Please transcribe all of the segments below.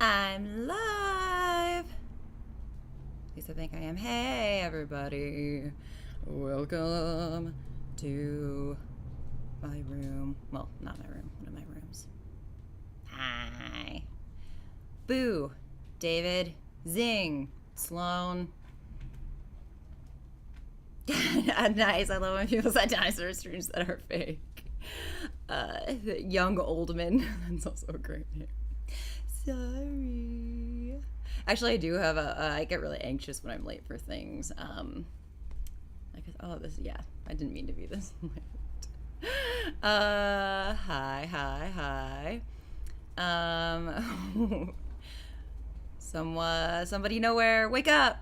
I'm live. At least I think I am. Hey, everybody. Welcome to my room. Well, not my room. One of my rooms. Hi. Boo. David. Zing. Sloan. Nice. I love when people say dinosaur streams that are fake. Young Oldman. That's also a great name. Sorry. Actually, I do have I get really anxious when I'm late for things. Yeah, I didn't mean to be this late. Hi. Somebody nowhere, wake up!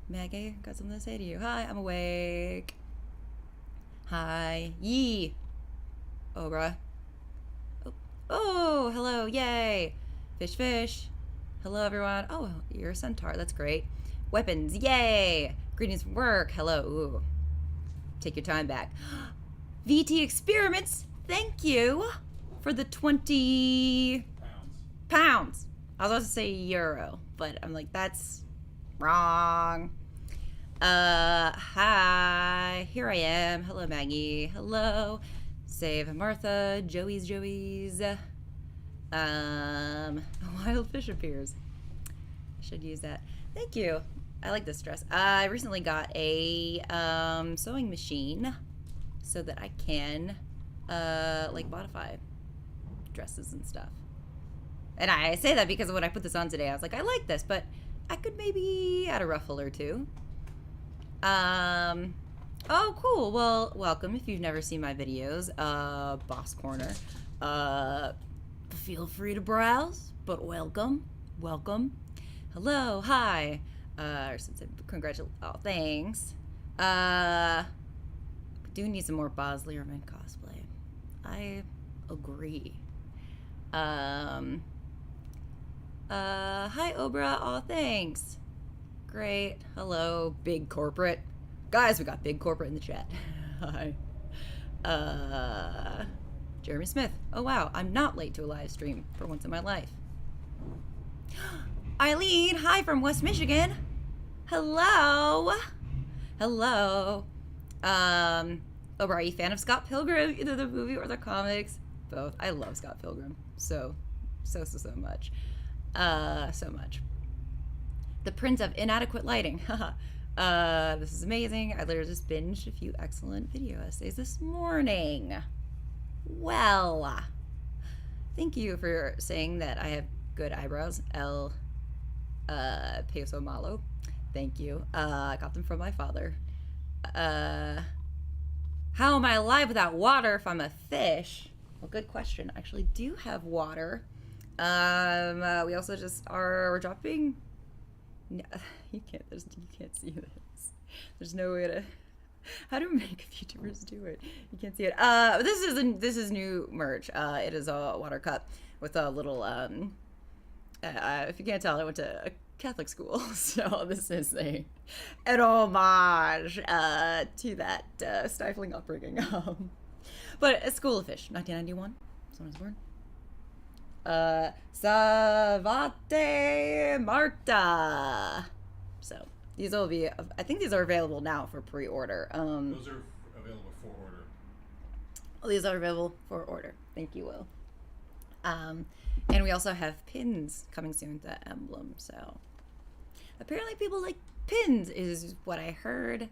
Maggie, got something to say to you. Hi, I'm awake. Hi, yee. Obra. Oh, hello, yay. Fish. Hello, everyone. Oh, you're a centaur. That's great. Weapons, yay. Greetings from work. Hello. Ooh. Take your time back. VT Experiments, thank you for the 20 pounds. I was about to say euro, but I'm like, that's wrong. Hi. Here I am. Hello, Maggie. Hello. Save Martha. Joey's. A wild fish appears. I should use that. Thank you. I like this dress. I recently got a sewing machine so that I can like modify dresses and stuff. And I say that because when I put this on today, I was like, I like this, but I could maybe add a ruffle or two. Oh, cool. Well, welcome. If you've never seen my videos, Boss Corner. Feel free to browse, but welcome. Hello, hi. Congratulations. Oh, thanks. We do need some more Baz Luhrmann cosplay. I agree. Hi, Obra. Oh, thanks. Great. Hello, big corporate. Guys, we got big corporate in the chat. Hi. Jeremy Smith. Oh, wow. I'm not late to a live stream for once in my life. Eileen. Hi from West Michigan. Hello. Obra, are you a fan of Scott Pilgrim? Either the movie or the comics? Both. I love Scott Pilgrim. So much. So much. The Prince of Inadequate Lighting. This is amazing. I literally just binged a few excellent video essays this morning. Well, thank you for saying that I have good eyebrows. El Peso Malo. Thank you. I got them from my father. How am I alive without water if I'm a fish? Well, good question. I actually do have water. We also we're dropping. No, you can't see this. There's no way to. How do make YouTubers do it? You can't see it. This is new merch. It is a water cup with a little if you can't tell, I went to a Catholic school, so this is an homage to that stifling upbringing. But a School of Fish, 1991. Someone's born. Savate Marta. So these will be. I think these are available now for pre-order. Those are available for order. Oh, these are available for order. Thank you, Will. And we also have pins coming soon with that emblem. So apparently people like pins, is what I heard.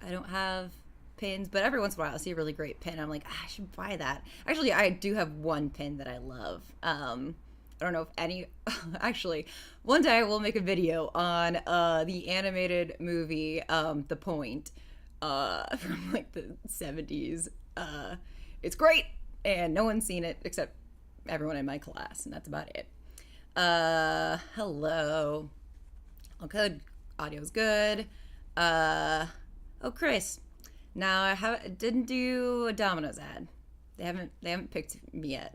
I don't have pins, but every once in a while I see a really great pin. I'm like, I should buy that. Actually, I do have one pin that I love. I don't know if any. Actually, one day I will make a video on the animated movie The Point from like the 70s. It's great, and no one's seen it except everyone in my class, and that's about it. Hello. All good. Audio's good. Oh, Chris. Now I didn't do a Domino's ad. They haven't picked me yet.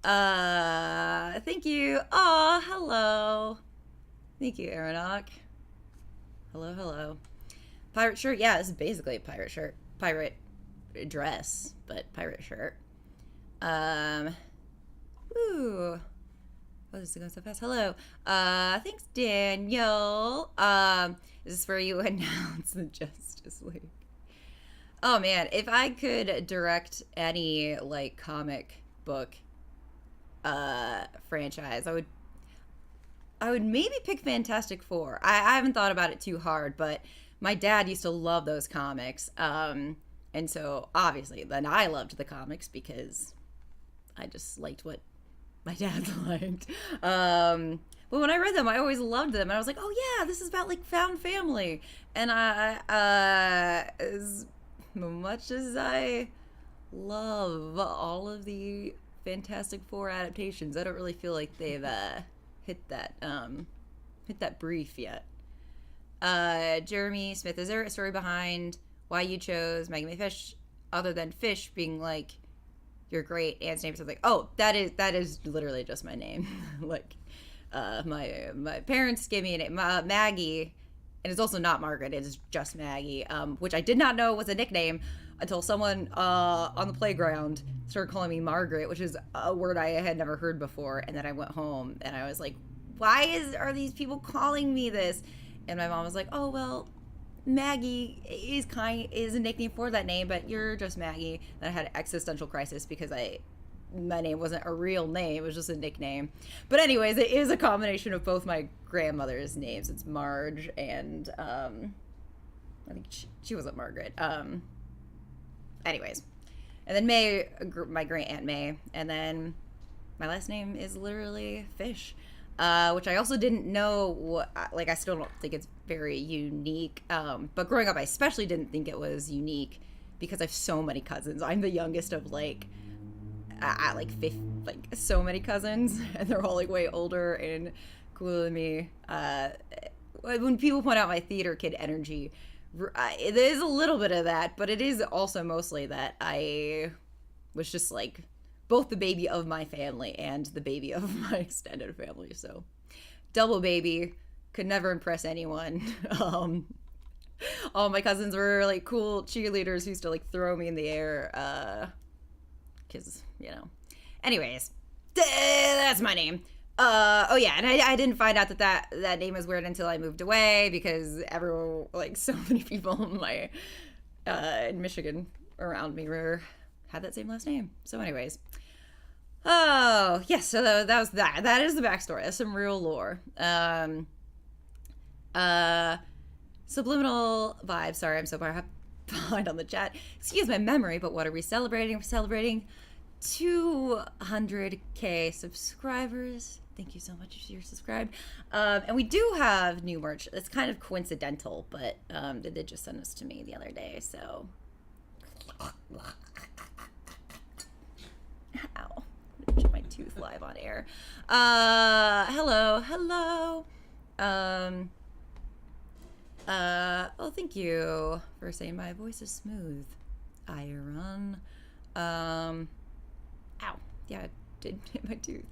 Thank you. Oh, hello. Thank you, Aeronoc. Hello. Pirate shirt. Yeah, this is basically a pirate shirt. Pirate dress, but pirate shirt. Ooh. Oh, this is going so fast. Hello. Thanks, Daniel. Is this where you announce the Justice League? Oh man, if I could direct any like comic book franchise, I would maybe pick Fantastic Four. I haven't thought about it too hard, but my dad used to love those comics. And so obviously then I loved the comics because I just liked what my dad liked. But when I read them, I always loved them. And I was like, oh yeah, this is about like found family. And as much as I love all of the Fantastic Four adaptations, I don't really feel like they've hit that brief yet. Jeremy Smith, is there a story behind why you chose Maggie Mae Fish other than Fish being like your great aunt's name? So like, oh, that is literally just my name. Like, my parents gave me a name, Maggie, and it's also not Margaret. It is just Maggie, which I did not know was a nickname until someone on the playground started calling me Margaret, which is a word I had never heard before. And then I went home and I was like, why are these people calling me this? And my mom was like, oh, well, Maggie is a nickname for that name, but you're just Maggie. And I had an existential crisis because my name wasn't a real name. It was just a nickname. But anyways, it is a combination of both my grandmother's names. It's Marge and I think she wasn't Margaret. Anyways. And then May, my great aunt May. And then my last name is literally Fish. Which I also didn't know, I still don't think it's very unique. But growing up, I especially didn't think it was unique because I have so many cousins. I'm the youngest of so many cousins, and they're all like way older and cooler than me. When people point out my theater kid energy, it is a little bit of that, but it is also mostly that I was just like both the baby of my family and the baby of my extended family. So double baby, could never impress anyone. All my cousins were like cool cheerleaders who used to like throw me in the air. Cause anyways, that's my name. Oh yeah. And I didn't find out that name was weird until I moved away because everyone, like so many people in my, in Michigan around me had that same last name. So anyways, oh yes, so that was that is the backstory. That's some real lore. Subliminal vibes. Sorry, I'm so behind on the chat. Excuse my memory, but what are we celebrating? We're celebrating 200k subscribers. Thank you so much if you're subscribed. And we do have new merch. It's kind of coincidental, but they did just send this to me the other day, so ow. Chip my tooth live on air. Hello. Oh, thank you for saying my voice is smooth. Iron. Ow. Yeah, I did hit my tooth.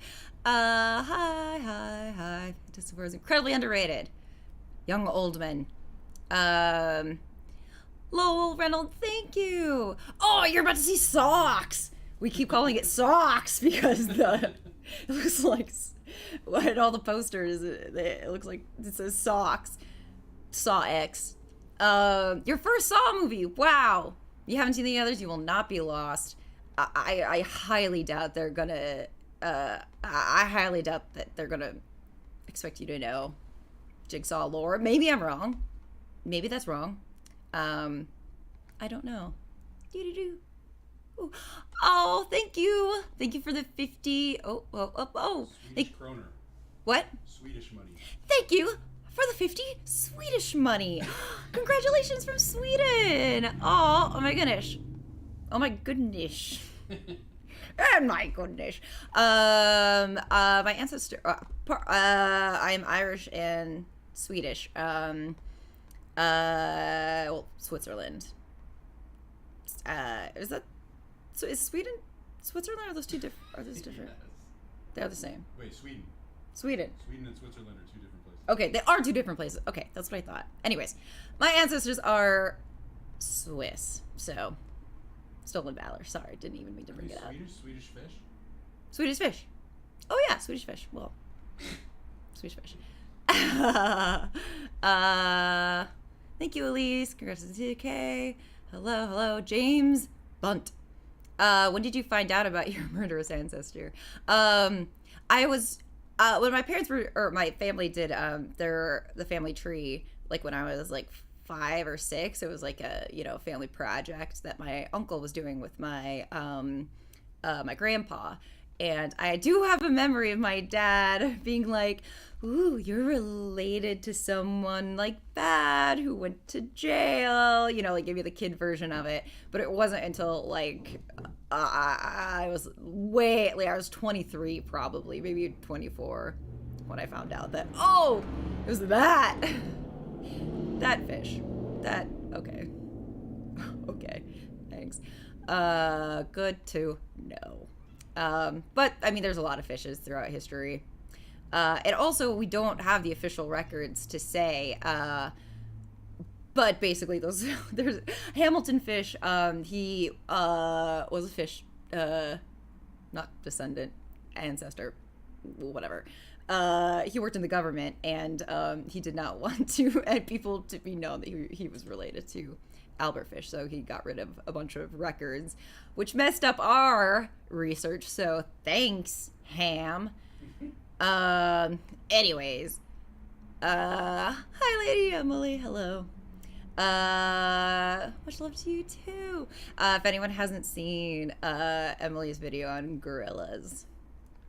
Hi. This was incredibly underrated. Young Oldman. Lowell Reynolds, thank you. Oh, you're about to see socks. We keep calling it socks because it looks like in all the posters it looks like it says socks. Saw X. Your first Saw movie. Wow. You haven't seen the others, you will not be lost. I highly doubt they're gonna I highly doubt that they're gonna expect you to know Jigsaw lore. Maybe I'm wrong. Maybe that's wrong. I don't know. Ooh. Oh, thank you. Thank you for the 50. Oh. Swedish kroner. What? Swedish money. Thank you for the 50 Swedish money. Congratulations from Sweden. Oh my goodness. Oh my goodness. And my goodness. My ancestor. I'm Irish and Swedish. Well, Switzerland. Is that? So is Sweden, Switzerland? Are those two different? Are those different? Yes. They're the same. Wait, Sweden. Sweden and Switzerland are two different places. Okay, they are two different places. Okay, that's what I thought. Anyways, my ancestors are Swiss, so stolen valor. Sorry, didn't even mean to bring it up. Swedish fish. Swedish fish. Oh yeah, Swedish fish. Well, Swedish Fish. Thank you, Elise. Congrats to the 2K. Hello, James Bunt. When did you find out about your murderous ancestor? I was when my parents were, or my family did the family tree, like when I was like 5 or 6. It was like a family project that my uncle was doing with my my grandpa. And I do have a memory of my dad being like, ooh, you're related to someone like bad who went to jail, like give you the kid version of it. But it wasn't until like I was I was 23 probably, maybe 24, when I found out that, oh, it was that fish. Okay. Okay, thanks. Good to know. But I mean, there's a lot of fishes throughout history. And also, we don't have the official records to say, but basically there's Hamilton Fish. He was a fish, not descendant, ancestor, whatever. He worked in the government, and he did not want people to be known that he was related to Albert Fish, so he got rid of a bunch of records, which messed up our research, so thanks, Ham. Anyways, hi, Lady Emily, hello. Much love to you, too. If anyone hasn't seen Emily's video on gorillas,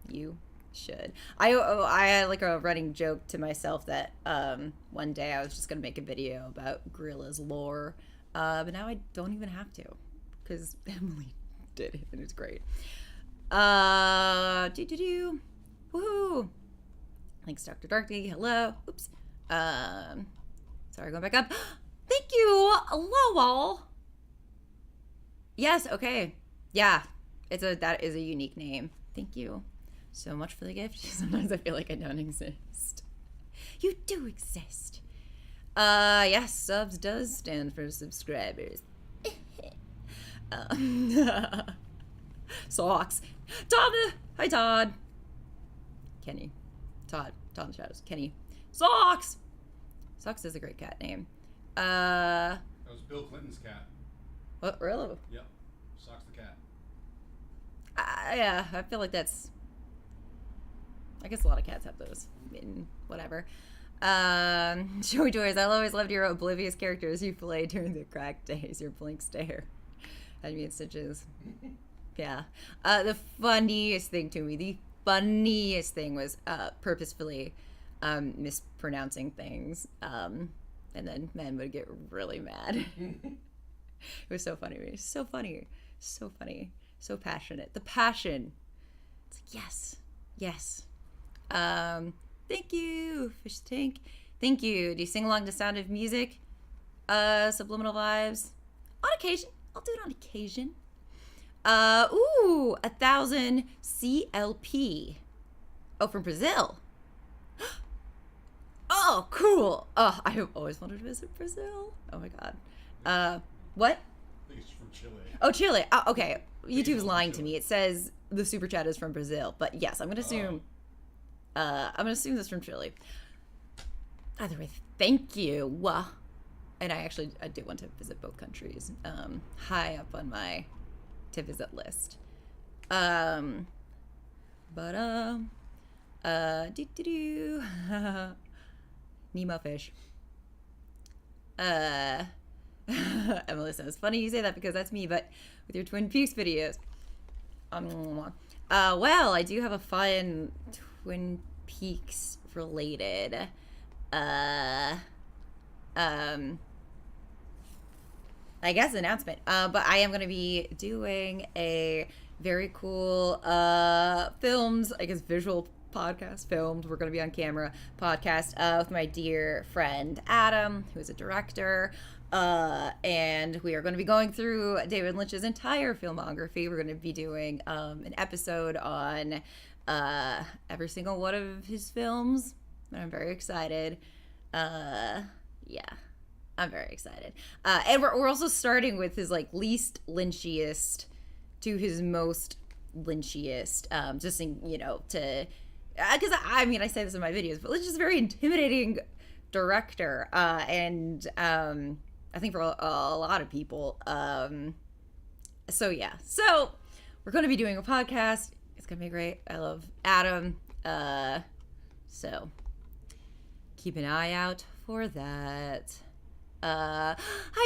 you should. I had like a running joke to myself that one day I was just gonna make a video about gorillas lore. But now I don't even have to, because Emily did it, and it's great. Woohoo! Thanks, Dr. Darky. Hello. Oops. Sorry, going back up. Thank you, Lowell. Yes. Okay. Yeah. That is a unique name. Thank you so much for the gift. Sometimes I feel like I don't exist. You do exist. Yes, subs does stand for subscribers. Socks. Todd! Hi, Todd. Kenny. Todd in the shadows. Kenny. Socks! Socks is a great cat name. That was Bill Clinton's cat. What, really? Yep. Socks the cat. Yeah, I feel like that's... I guess a lot of cats have those. I mean, whatever. Joey Joyce, I always loved your oblivious characters you played during the crack days. Your blink stare had me in stitches. Yeah. The funniest thing was purposefully mispronouncing things. And then men would get really mad. It was so funny to me. So funny. So funny. So passionate. The passion. It's like, yes. Thank you, Fish Tank. Thank you. Do you sing along to Sound of Music? Subliminal Vibes? On occasion. I'll do it on occasion. 1,000 CLP. Oh, from Brazil. Oh, cool. Oh, I've always wanted to visit Brazil. Oh my God. What? I think it's from Chile. Oh, Chile. Oh, okay. YouTube's lying to me. It says the super chat is from Brazil, but yes, I'm gonna assume. I'm gonna assume this from Chile. Either way, thank you. And I do want to visit both countries. High up on my to visit list. Nemo fish. Emily says, funny you say that because that's me, but with your Twin Peaks videos. Well, I do have a fun Twin Peaks related I guess announcement. But I am going to be doing a very cool films, I guess visual podcast, filmed, we're going to be on camera podcast with my dear friend Adam, who is a director. And we are going to be going through David Lynch's entire filmography. We're going to be doing an episode on every single one of his films. And I'm very excited. Yeah, I'm very excited. And we're also starting with his like least Lynchiest to his most Lynchiest, just in, to because I mean, I say this in my videos, but Lynch is a very intimidating director, and I think for a lot of people. So yeah, so we're going to be doing a podcast. It's going to be great. I love Adam. So keep an eye out for that. Hi,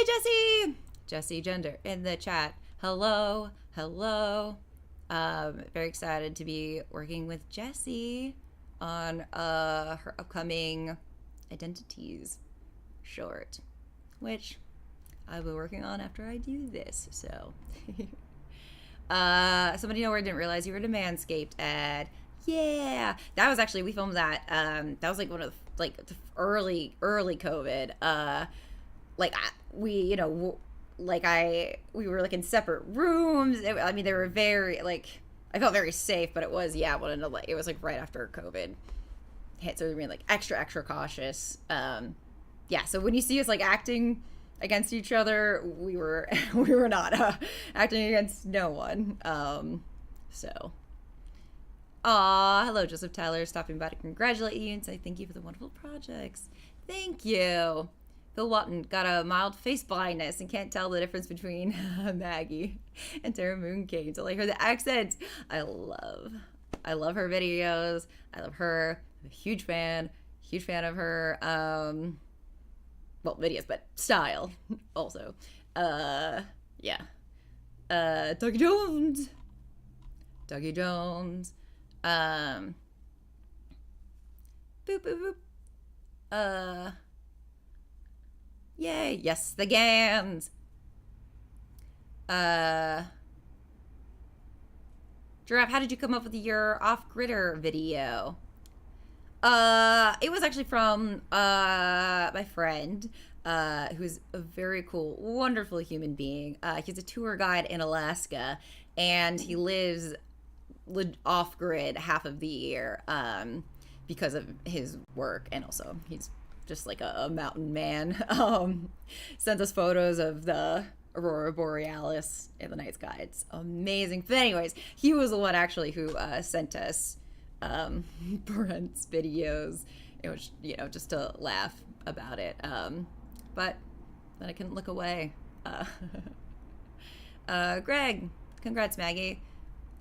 Jesse. Jesse Gender in the chat. Hello. Very excited to be working with Jessie on her upcoming Identities short, which I'll be working on after I do this. So, somebody nowhere didn't realize you were in a Manscaped ad. Yeah, that was actually, we filmed that. That was like one of the early COVID. We were like in separate rooms. I mean, they were very I felt very safe, but it was it was like right after COVID hit, so we were being like extra cautious. So when you see us like acting against each other, we were not acting against no one. Hello, Joseph Tyler, stopping by to congratulate you and say thank you for the wonderful projects. Thank you. Phil Watton got a mild face blindness and can't tell the difference between Maggie and Tara Mooncake until I heard the accent. I love her videos. I love her. I'm a huge fan of her. Videos, but style also. Dougie Jones. Boop boop boop. Yay, yes, the Gans. Giraffe, how did you come up with your off-gridder video? It was actually from my friend, who's a very cool, wonderful human being. He's a tour guide in Alaska, and he lives off-grid half of the year because of his work, and also he's just like a mountain man. Sent us photos of the Aurora Borealis in the night sky. It's amazing. But anyways, he was the one actually who sent us Brent's videos, which, just to laugh about it. But then I couldn't look away. Greg, congrats, Maggie.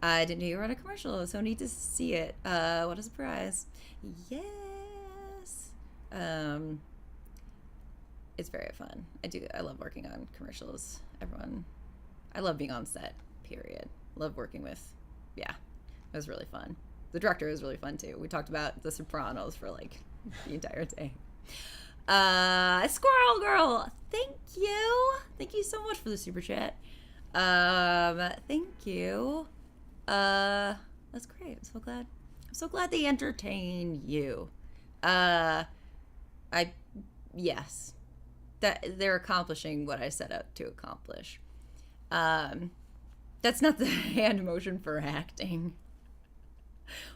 I didn't know you were on a commercial, so neat to see it. What a surprise. Yes. It's very fun. I love working on commercials. I love being on set, period. Love working with, it was really fun. The director was really fun too. We talked about The Sopranos for like the entire day. Squirrel Girl, thank you. Thank you so much for the super chat. Thank you. That's great. I'm so glad they entertain you. Yes, that they're accomplishing what I set out to accomplish. That's not the hand motion for acting.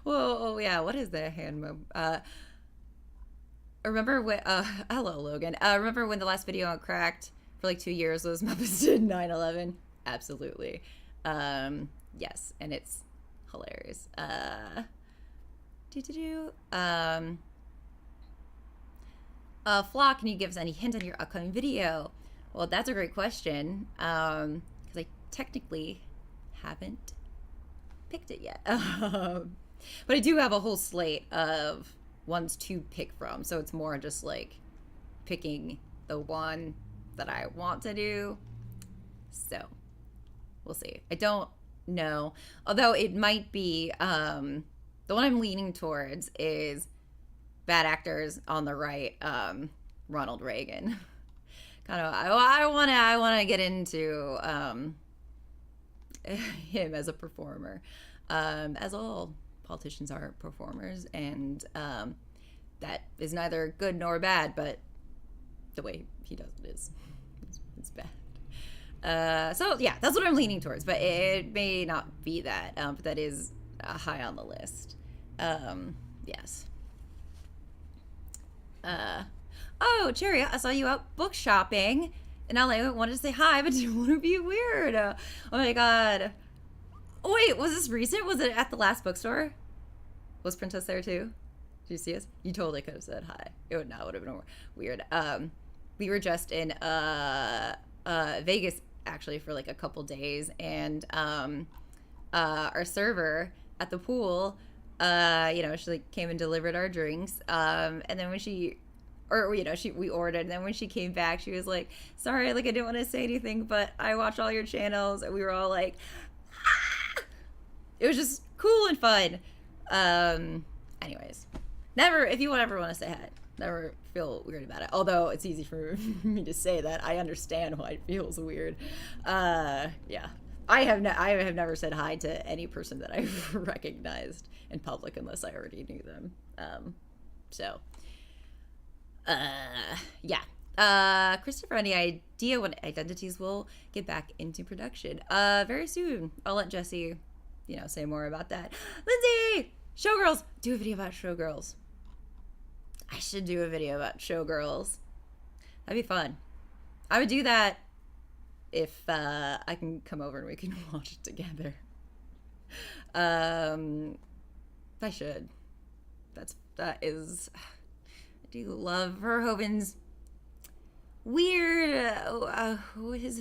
Whoa, yeah, what is the hand mo? Remember when, hello, Logan. Remember when the last video on Cracked for like 2 years was Muppets did 9/11? Absolutely. Yes, and it's hilarious. Flock, can you give us any hint on your upcoming video? Well, that's a great question, because I technically haven't picked it yet. But I do have a whole slate of ones to pick from, so it's more just like picking the one that I want to do. So we'll see. I don't know, although it might be the one I'm leaning towards is Bad Actors on the Right, Ronald Reagan. Kind of, I want to get into him as a performer, as all politicians are performers, and that is neither good nor bad, but the way he does it is it's bad. So yeah, that's what I'm leaning towards, but it may not be that, but that is high on the list. Yes. Oh, Cherry, I saw you out book shopping in LA. I wanted to say hi, but didn't want to be weird. Oh my god. Wait, was this recent? Was it at the last bookstore? Was Princess there too? Did you see us? You totally could have said hi. It would not would have been weird. We were just in Vegas actually for like a couple days, and our server at the pool, she like came and delivered our drinks, and then when we ordered, and then when she came back, she was like, "Sorry, like I didn't want to say anything, but I watch all your channels," and we were all like, ah! It was just cool and fun. Anyways, never, if you ever want to say hi, never feel weird about it. Although it's easy for me to say that. I understand why it feels weird. Yeah. I have never said hi to any person that I've recognized in public unless I already knew them. Yeah. Christopher, any idea when Identities will get back into production? Very soon. I'll let Jesse, say more about that. Lindsay! Showgirls! Do a video about Showgirls. I should do a video about Showgirls. That'd be fun. I would do that if I can come over and we can watch it together. I should. I do love Verhoeven's weird.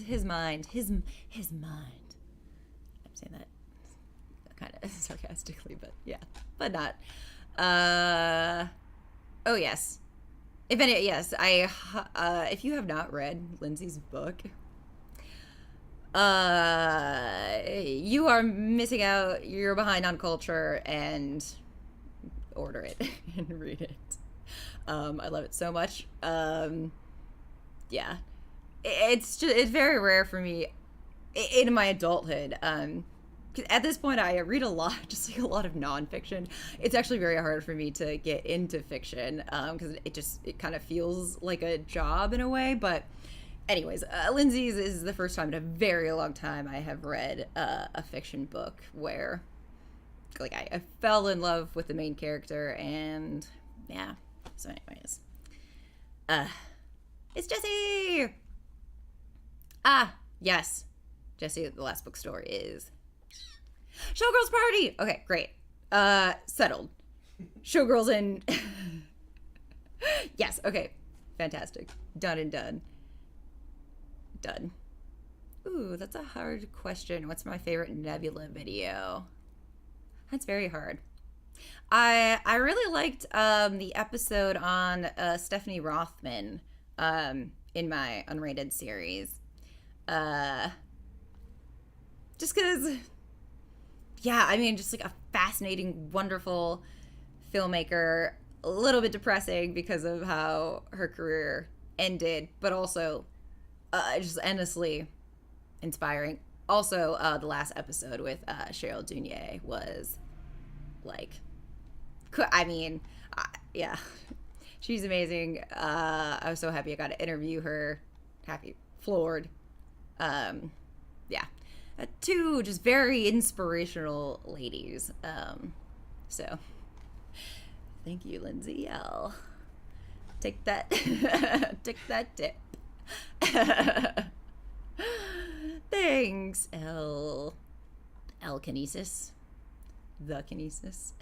His mind. His mind. I'm saying that kind of sarcastically, but yeah, but not. Oh yes. If you have not read Lindsay's book, you are missing out. You're behind on culture, and order it and read it. I love it so much. Yeah, it's very rare for me in my adulthood. 'Cause at this point, I read a lot, just like a lot of nonfiction. It's actually very hard for me to get into fiction because it kind of feels like a job in a way. But anyways, Lindsay's is the first time in a very long time I have read a fiction book where like I fell in love with the main character, and yeah. So anyways, it's Jesse. Yes, Jesse. The last bookstore is Showgirls Party. Okay, great. Settled. Showgirls in. Yes. Okay. Fantastic. Done and done. Done. Ooh, that's a hard question. What's my favorite Nebula video? That's very hard. I really liked the episode on Stephanie Rothman in my unrated series. Just because, yeah, I mean, just like a fascinating, wonderful filmmaker. A little bit depressing because of how her career ended, but also just endlessly inspiring. Also, the last episode with Cheryl Dunye was like, I mean, yeah, she's amazing. I was so happy I got to interview her. Happy, floored. Yeah, two just very inspirational ladies. So thank you, Lindsay. I'll take that, take that tip. Thanks, L Kinesis. The Kinesis.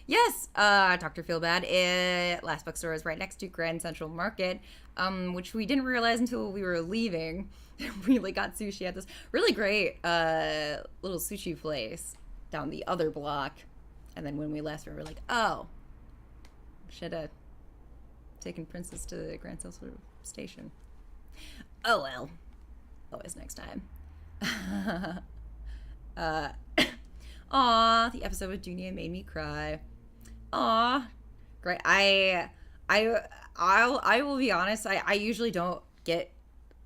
Yes, Dr. Feelbad. Last bookstore is right next to Grand Central Market, which we didn't realize until we were leaving. We like got sushi at this really great little sushi place down the other block, and then when we left, we were like, oh, should have taken Princess to the Grand Central Station. Oh well, always next time. Aw, the episode with Dunia made me cry. Aw, great. I will be honest. I usually don't get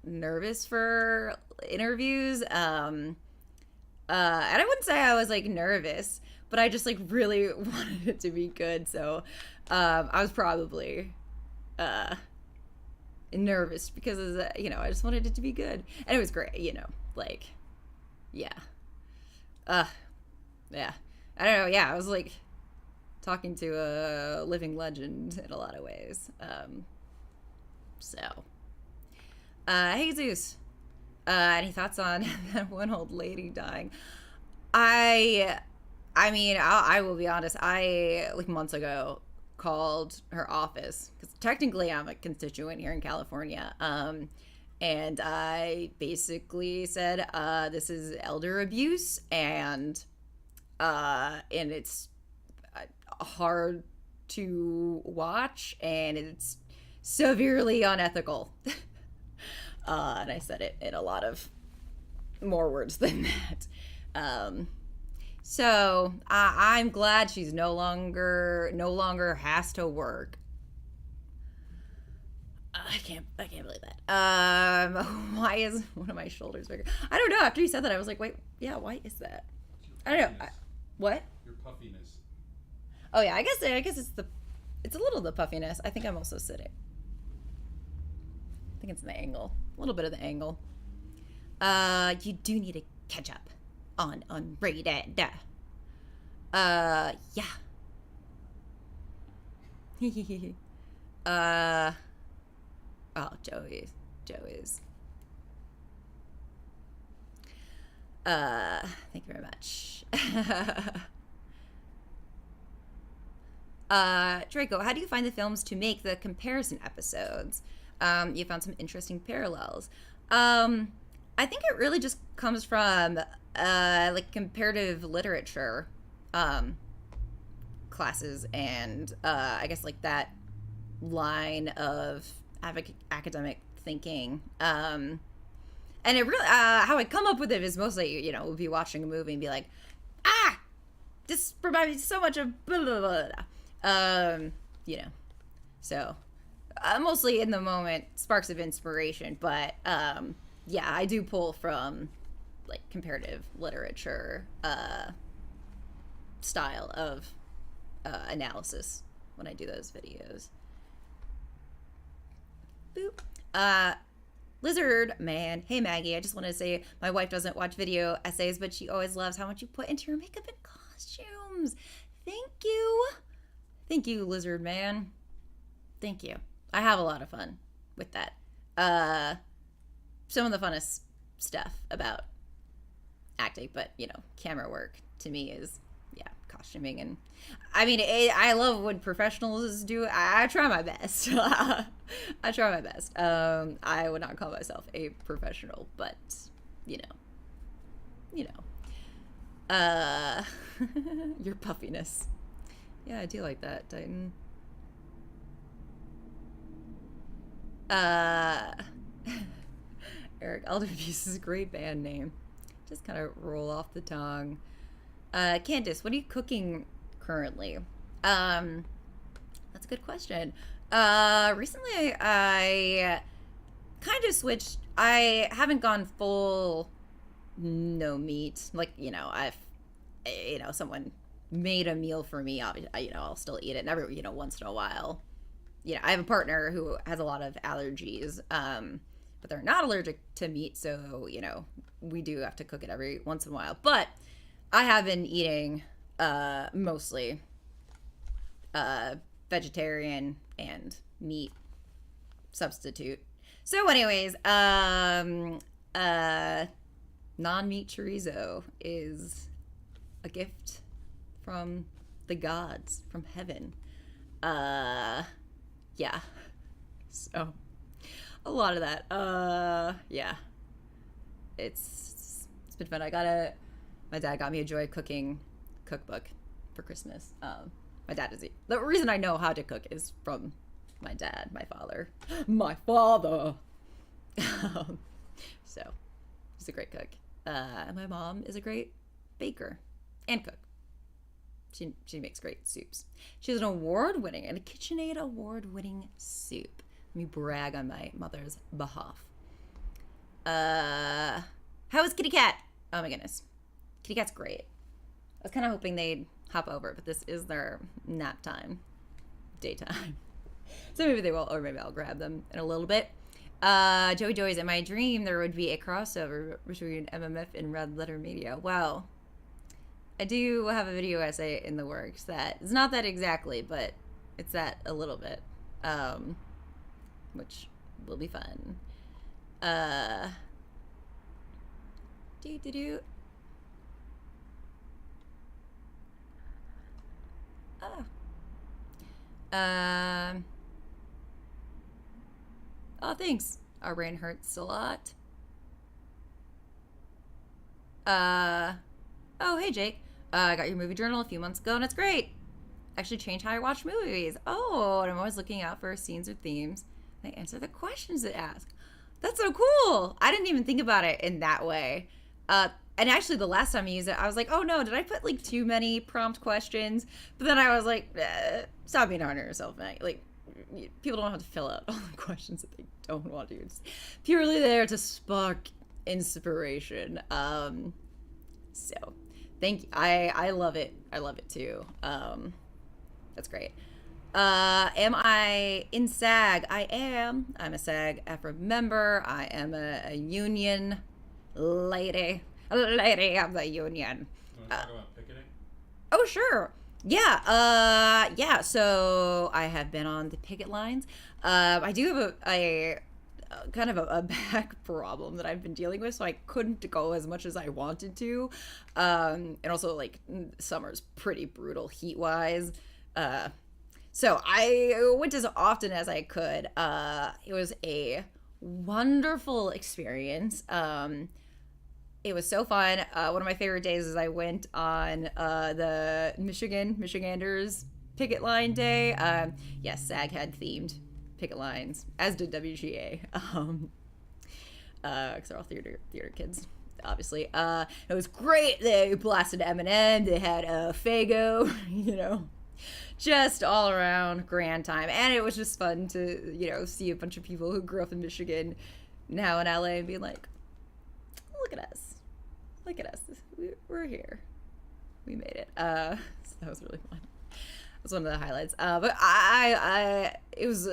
nervous for interviews. And I wouldn't say I was like nervous, but I just like really wanted it to be good. So, I was probably nervous because I just wanted it to be good, and it was great. Like, yeah. Yeah. I don't know. Yeah, I was like talking to a living legend in a lot of ways. So, hey Zeus, Any thoughts on that one old lady dying? I, I mean, I will be honest. I like months ago called her office because technically I'm a constituent here in California. And I basically said, "This is elder abuse, and it's hard to watch, and it's severely unethical." And I said it in a lot of more words than that. So I'm glad she's no longer has to work. I can't believe that. Why is one of my shoulders bigger? I don't know. After you said that, I was like, wait, yeah, why is that? I don't know. What? Your puffiness. Oh yeah, I guess it's a little the puffiness. I think I'm also sitting. I think it's the angle. A little bit of the angle. You do need to catch up on unrated. Yeah. Oh, Joey's. Thank you very much. Draco, how do you find the films to make the comparison episodes? You found some interesting parallels. I think it really just comes from like comparative literature classes, and I guess like that line of academic thinking. And it really how I come up with it is mostly, we'll be watching a movie and be like, this reminds me so much of blah blah blah, blah. So mostly in the moment, sparks of inspiration, but yeah, I do pull from like comparative literature style of analysis when I do those videos. Boop. Lizard man, hey Maggie, I just want to say my wife doesn't watch video essays, but she always loves how much you put into your makeup and costumes. Thank you, lizard man. Thank you. I have a lot of fun with that. Some of the funnest stuff about acting, but camera work to me is costuming, and I mean I love when professionals do. I try my best. I try my best. I would not call myself a professional, but your puffiness. Yeah, I do like that, Titan. Eric, Elder Abuse is a great band name. Just kind of roll off the tongue. Candace, what are you cooking currently? That's a good question. Recently I kind of switched. I haven't gone full no meat. Like, I've, someone made a meal for me. I'll still eat it. And every, once in a while. I have a partner who has a lot of allergies, but they're not allergic to meat. So, we do have to cook it every once in a while. But I have been eating mostly vegetarian and meat substitute. So anyways, non-meat chorizo is a gift from the gods, from heaven. Yeah. So a lot of that. Yeah. It's been fun. My dad got me a Joy Cooking cookbook for Christmas. My dad is the reason I know how to cook is from my dad, my father. So he's a great cook. And my mom is a great baker and cook. She makes great soups. She has an award-winning, and a KitchenAid award-winning soup. Let me brag on my mother's behalf. How is Kitty Cat? Oh my goodness. Kitty Cat's great. I was kind of hoping they'd hop over, but this is their nap time. Daytime. So maybe they will, or maybe I'll grab them in a little bit. Joey's, in my dream, there would be a crossover between MMF and Red Letter Media. Wow. I do have a video essay in the works that it's not that exactly, but it's that a little bit, which will be fun. Do do do. Oh. Um. Oh, thanks. Our brain hurts a lot. Oh, hey, Jake. I got your movie journal a few months ago, and it's great. Actually, changed how I watch movies. Oh, and I'm always looking out for scenes or themes. They answer the questions it asks. That's so cool. I didn't even think about it in that way. And actually, the last time I used it, I was like, oh no, did I put like too many prompt questions? But then I was like, stop being hard on yourself, man. Like, people don't have to fill out all the questions that they don't want to. It's purely there to spark inspiration. So thank you. I love it. I love it too. That's great. Am I in SAG? I am. I'm a SAG-AFTRA member. I am a union lady. A lady of the union. You want to talk about picketing? Oh, sure. Yeah. Yeah. So I have been on the picket lines. I do have a kind of a back problem that I've been dealing with, so I couldn't go as much as I wanted to. And also, like, summer's pretty brutal heat wise. So I went as often as I could. It was a wonderful experience. It was so fun. One of my favorite days is I went on the Michiganders picket line day. Yes, SAG had themed picket lines, as did WGA. Because they're all theater kids, obviously. It was great. They blasted Eminem. They had Fago, you know. Just all around grand time. And it was just fun to, you know, see a bunch of people who grew up in Michigan now in LA and be like, look at us. Look at us. We're here. We made it. So that was really fun. That was one of the highlights. But it was,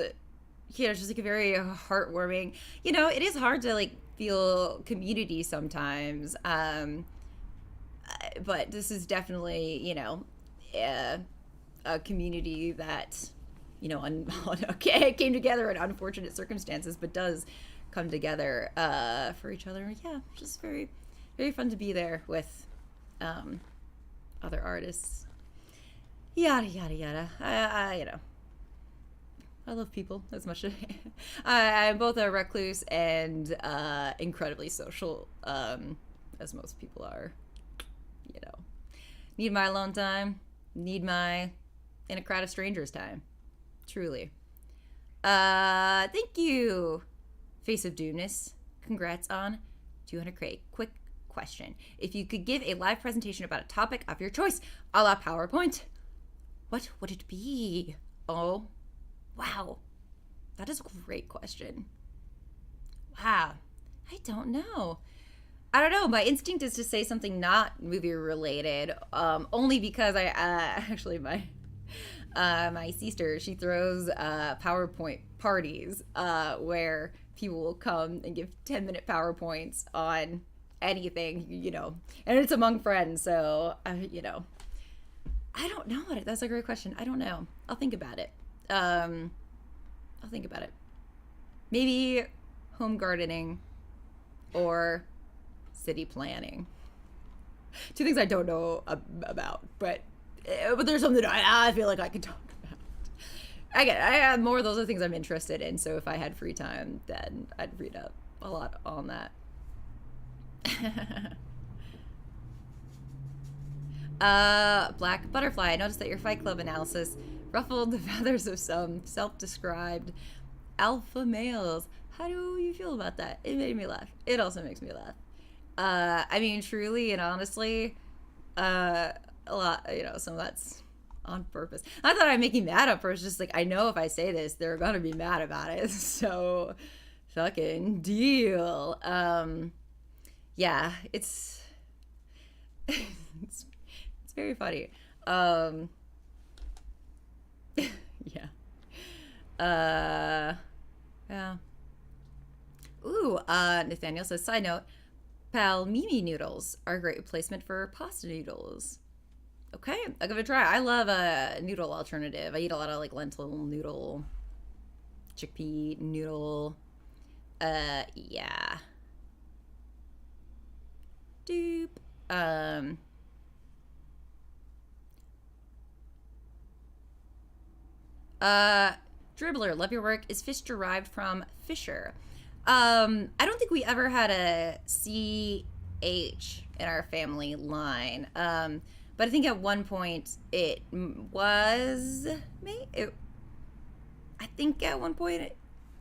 you know, just like a very heartwarming, you know, it is hard to like feel community sometimes. But this is definitely, you know, a community that, you know, came together in unfortunate circumstances, but does come together for each other. Yeah, just very, very fun to be there with other artists. Yada yada yada. You know, I love people as much as I'm both a recluse and incredibly social, as most people are. You know, need my alone time. Need my in a crowd of strangers time. Truly. Thank you, Face of Doomness. Congrats on 200 crate. Quick question. If you could give a live presentation about a topic of your choice, a la PowerPoint, what would it be? Oh, wow. That is a great question. Wow. I don't know. I don't know. My instinct is to say something not movie related, only because I actually my sister, she throws PowerPoint parties where people will come and give 10-minute PowerPoints on anything, you know, and it's among friends. So you know, I don't know. That's a great question. I don't know. I'll think about it. I'll think about it. Maybe home gardening or city planning. Two things I don't know about, but there's something I feel like I could talk about. I have more of those are things I'm interested in, so if I had free time, then I'd read up a lot on that. Black Butterfly, I noticed that your Fight Club analysis ruffled the feathers of some self-described alpha males. How do you feel about that? It made me laugh. It also makes me laugh. I mean, truly and honestly, a lot, you know, some of that's on purpose. Not that I'm making mad up for, it's just like, I know if I say this, they're gonna be mad about it. So, fucking deal. Yeah, it's very funny. Yeah. Yeah. Ooh, Nathaniel says, side note, palmimi noodles are a great replacement for pasta noodles. Okay, I'll give it a try. I love a noodle alternative. I eat a lot of like lentil noodle, chickpea noodle. Yeah. doop. Dribbler, love your work. Is fish derived from Fisher? I don't think we ever had a CH in our family line. But I think at one point it was me. I think at one point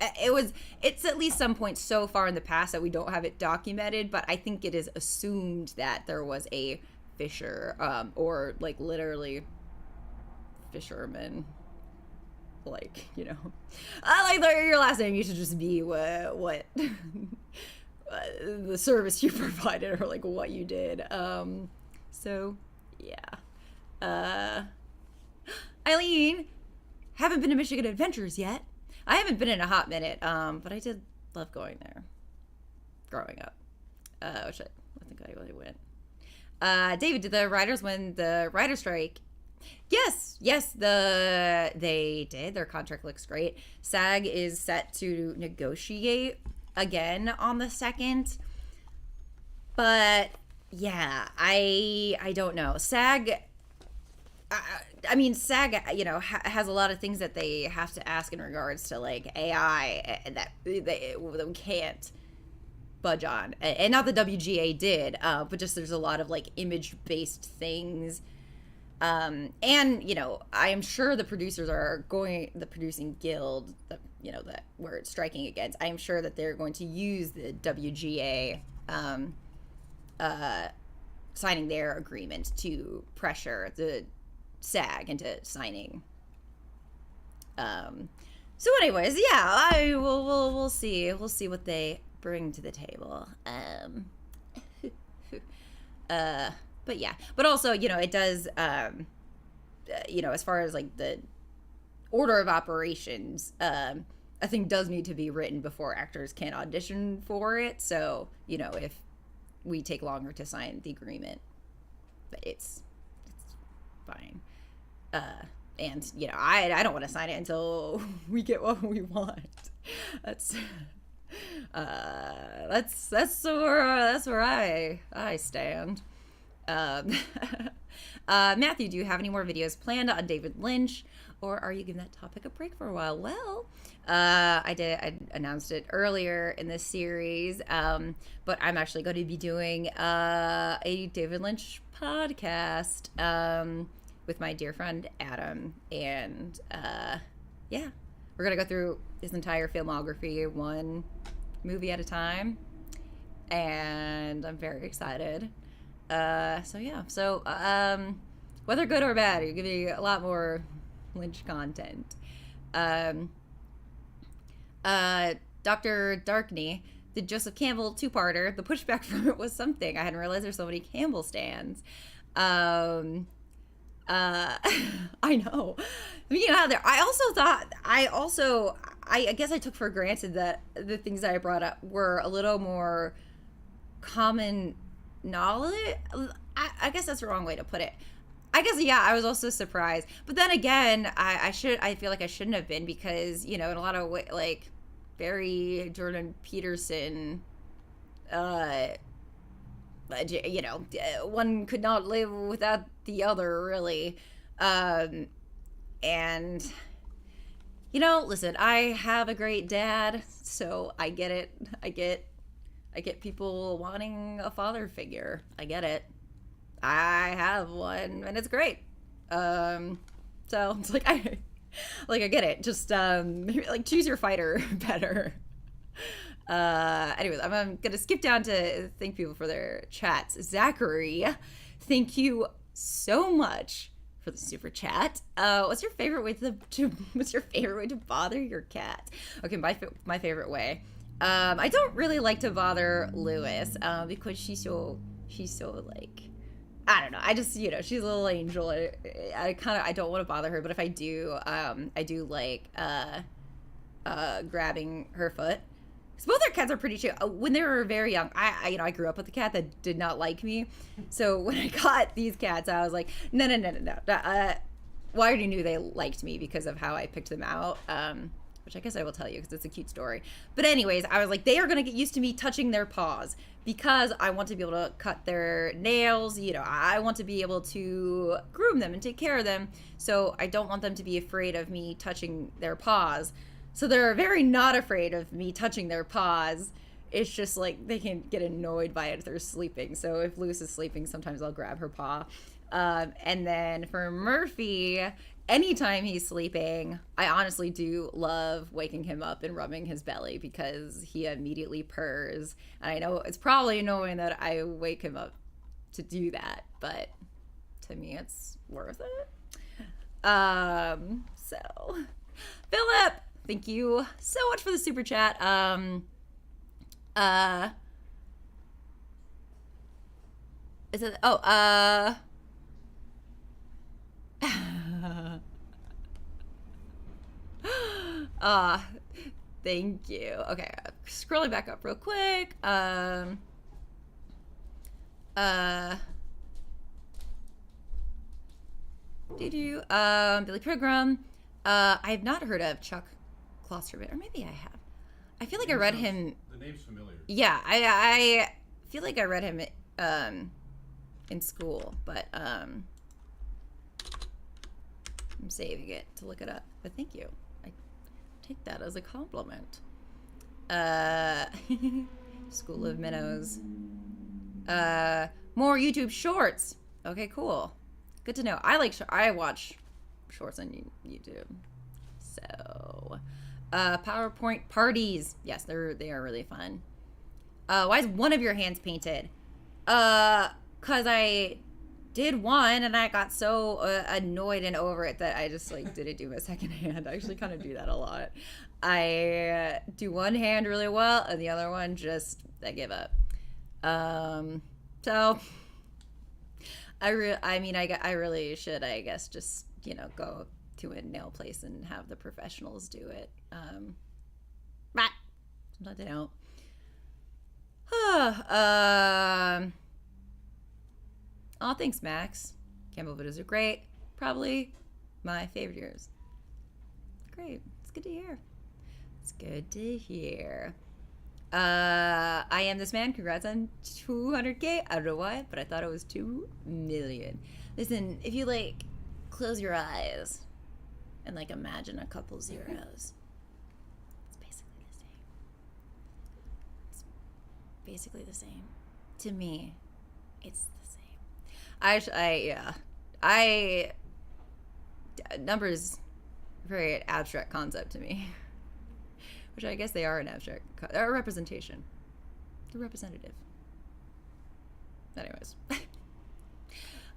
it's at least some point so far in the past that we don't have it documented, but I think it is assumed that there was a Fisher, or like literally fisherman. Like, you know, I like your last name. You should just be what the service you provided or like what you did. So yeah. Eileen, haven't been to Michigan Adventures yet. I haven't been in a hot minute. But I did love going there growing up. Which I think I really went. David, did the writers win the writer strike? Yes, they did. Their contract looks great. SAG is set to negotiate again on the 2nd. But yeah, I don't know. SAG, I mean, SAG, you know, has a lot of things that they have to ask in regards to like AI that we can't budge on. And not the WGA did, but just there's a lot of like image-based things. And, you know, I am sure the producers the producing guild, that we're striking against, I am sure that they're going to use the WGA, signing their agreement to pressure the SAG into signing. So anyways, yeah, we'll see. We'll see what they bring to the table. But yeah, but also, you know, it does, you know, as far as like the order of operations, I think does need to be written before actors can audition for it. So, you know, if we take longer to sign the agreement, it's fine. And, you know, I don't want to sign it until we get what we want. That's where I stand. Matthew, do you have any more videos planned on David Lynch, or are you giving that topic a break for a while? Well, I announced it earlier in this series, but I'm actually going to be doing a David Lynch podcast with my dear friend Adam, and yeah, we're going to go through his entire filmography one movie at a time, and I'm very excited. So yeah, so whether good or bad, you're getting a lot more Lynch content. Dr. Darkney, the Joseph Campbell two-parter, the pushback from it was something. I hadn't realized there's so many Campbell stands. I know. Being out there, I guess I took for granted that the things that I brought up were a little more common knowledge. I guess that's the wrong way to put it. I guess, yeah, I was also surprised. But then again, I feel like I shouldn't have been, because, you know, in a lot of ways, like, very Jordan Peterson, you know, one could not live without the other, really. And, you know, listen, I have a great dad, so I get it. I get people wanting a father figure. I get it. I have one, and it's great. So it's like I get it. Just maybe, like, choose your fighter better. Anyways, I'm gonna skip down to thank people for their chats. Zachary, thank you so much for the super chat. What's your favorite way to bother your cat? Okay, my favorite way. I don't really like to bother Lewis, because she's so like, I don't know. I just, you know, she's a little angel. I don't want to bother her, but if I do, I do like grabbing her foot. Because both our cats are pretty chill. When they were very young, I grew up with a cat that did not like me. So when I got these cats, I was like, no. Well, I already knew they liked me because of how I picked them out. which I guess I will tell you because it's a cute story. But anyways, I was like, they are going to get used to me touching their paws because I want to be able to cut their nails. You know, I want to be able to groom them and take care of them. So I don't want them to be afraid of me touching their paws. So they're very not afraid of me touching their paws. It's just like they can get annoyed by it if they're sleeping. So if Luce is sleeping, sometimes I'll grab her paw. And then for Murphy, anytime he's sleeping, I honestly do love waking him up and rubbing his belly because he immediately purrs. And I know it's probably annoying that I wake him up to do that, but to me it's worth it. So Philip, thank you so much for the super chat. Is it thank you. Okay, scrolling back up real quick. Billy Pilgrim. I have not heard of Chuck Klosterman, or maybe I have. I feel like I read him. The name's familiar. Yeah, I feel like I read him in school, but I'm saving it to look it up. But thank you. I take that as a compliment. School of Minnows. More YouTube shorts. Okay, cool. Good to know. I watch shorts on YouTube. So, PowerPoint parties. Yes, they are really fun. Why is one of your hands painted? Cause I did one and I got so annoyed and over it that I just like didn't do my second hand. I actually kind of do that a lot. I do one hand really well and the other one just I give up. So I really should, I guess, just go to a nail place and have the professionals do it. But sometimes I don't. Oh, thanks, Max. Campbell videos are great. Probably my favorite yours. Great. It's good to hear. It's good to hear. I am this man. Congrats on 200K. I don't know why, but I thought it was 2 million. Listen, if you close your eyes and imagine a couple zeros, it's basically the same. It's basically the same. To me, it's the same. Numbers, very abstract concept to me. Which I guess they are an abstract, a representation. They're representative. Anyways.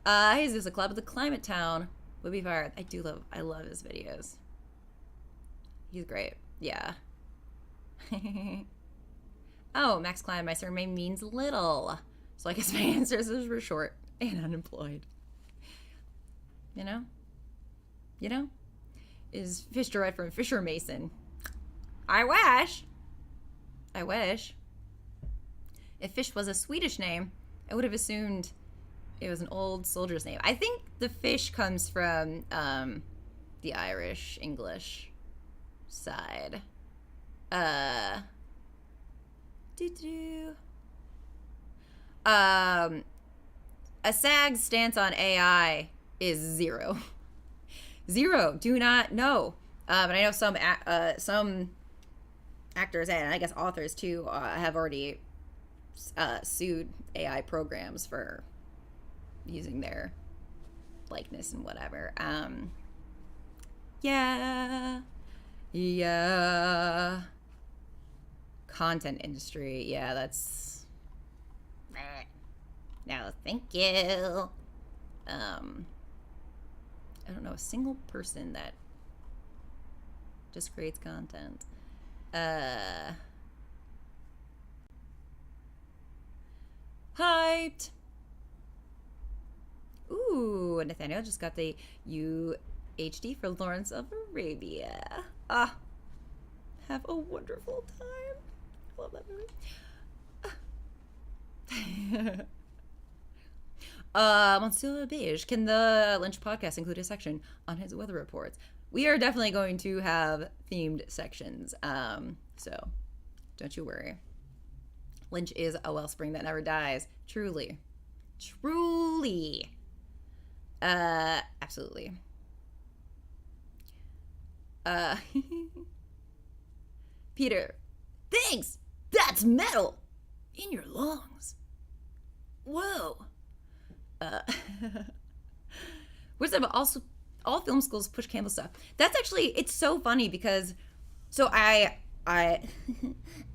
Hey, is this a club of the Climate Town? Would be fired. I love his videos. He's great. Yeah. Oh, Max Klein, my surname means little. So I guess my answers were short and unemployed. You know? Is fish derived from Fisher Mason? I wish. If Fish was a Swedish name, I would have assumed it was an old soldier's name. I think the fish comes from the Irish English side. A SAG's stance on AI is 0. 0. Do not know. But I know some actors and I guess authors too have already sued AI programs for using their likeness and whatever. Yeah. Content industry. Yeah, that's. No, thank you. I don't know a single person that just creates content. Hyped. Ooh, Nathaniel just got the UHD for Lawrence of Arabia. Have a wonderful time. I love that movie. Monsieur Beige, can the Lynch podcast include a section on his weather reports? we are definitely going to have themed sections. So don't you worry. Lynch is a wellspring that never dies. Truly. Truly. Absolutely. Peter, thanks! That's metal! In your lungs. Whoa. What's up? Also, all film schools push Campbell stuff. That's actually, it's so funny because, so I I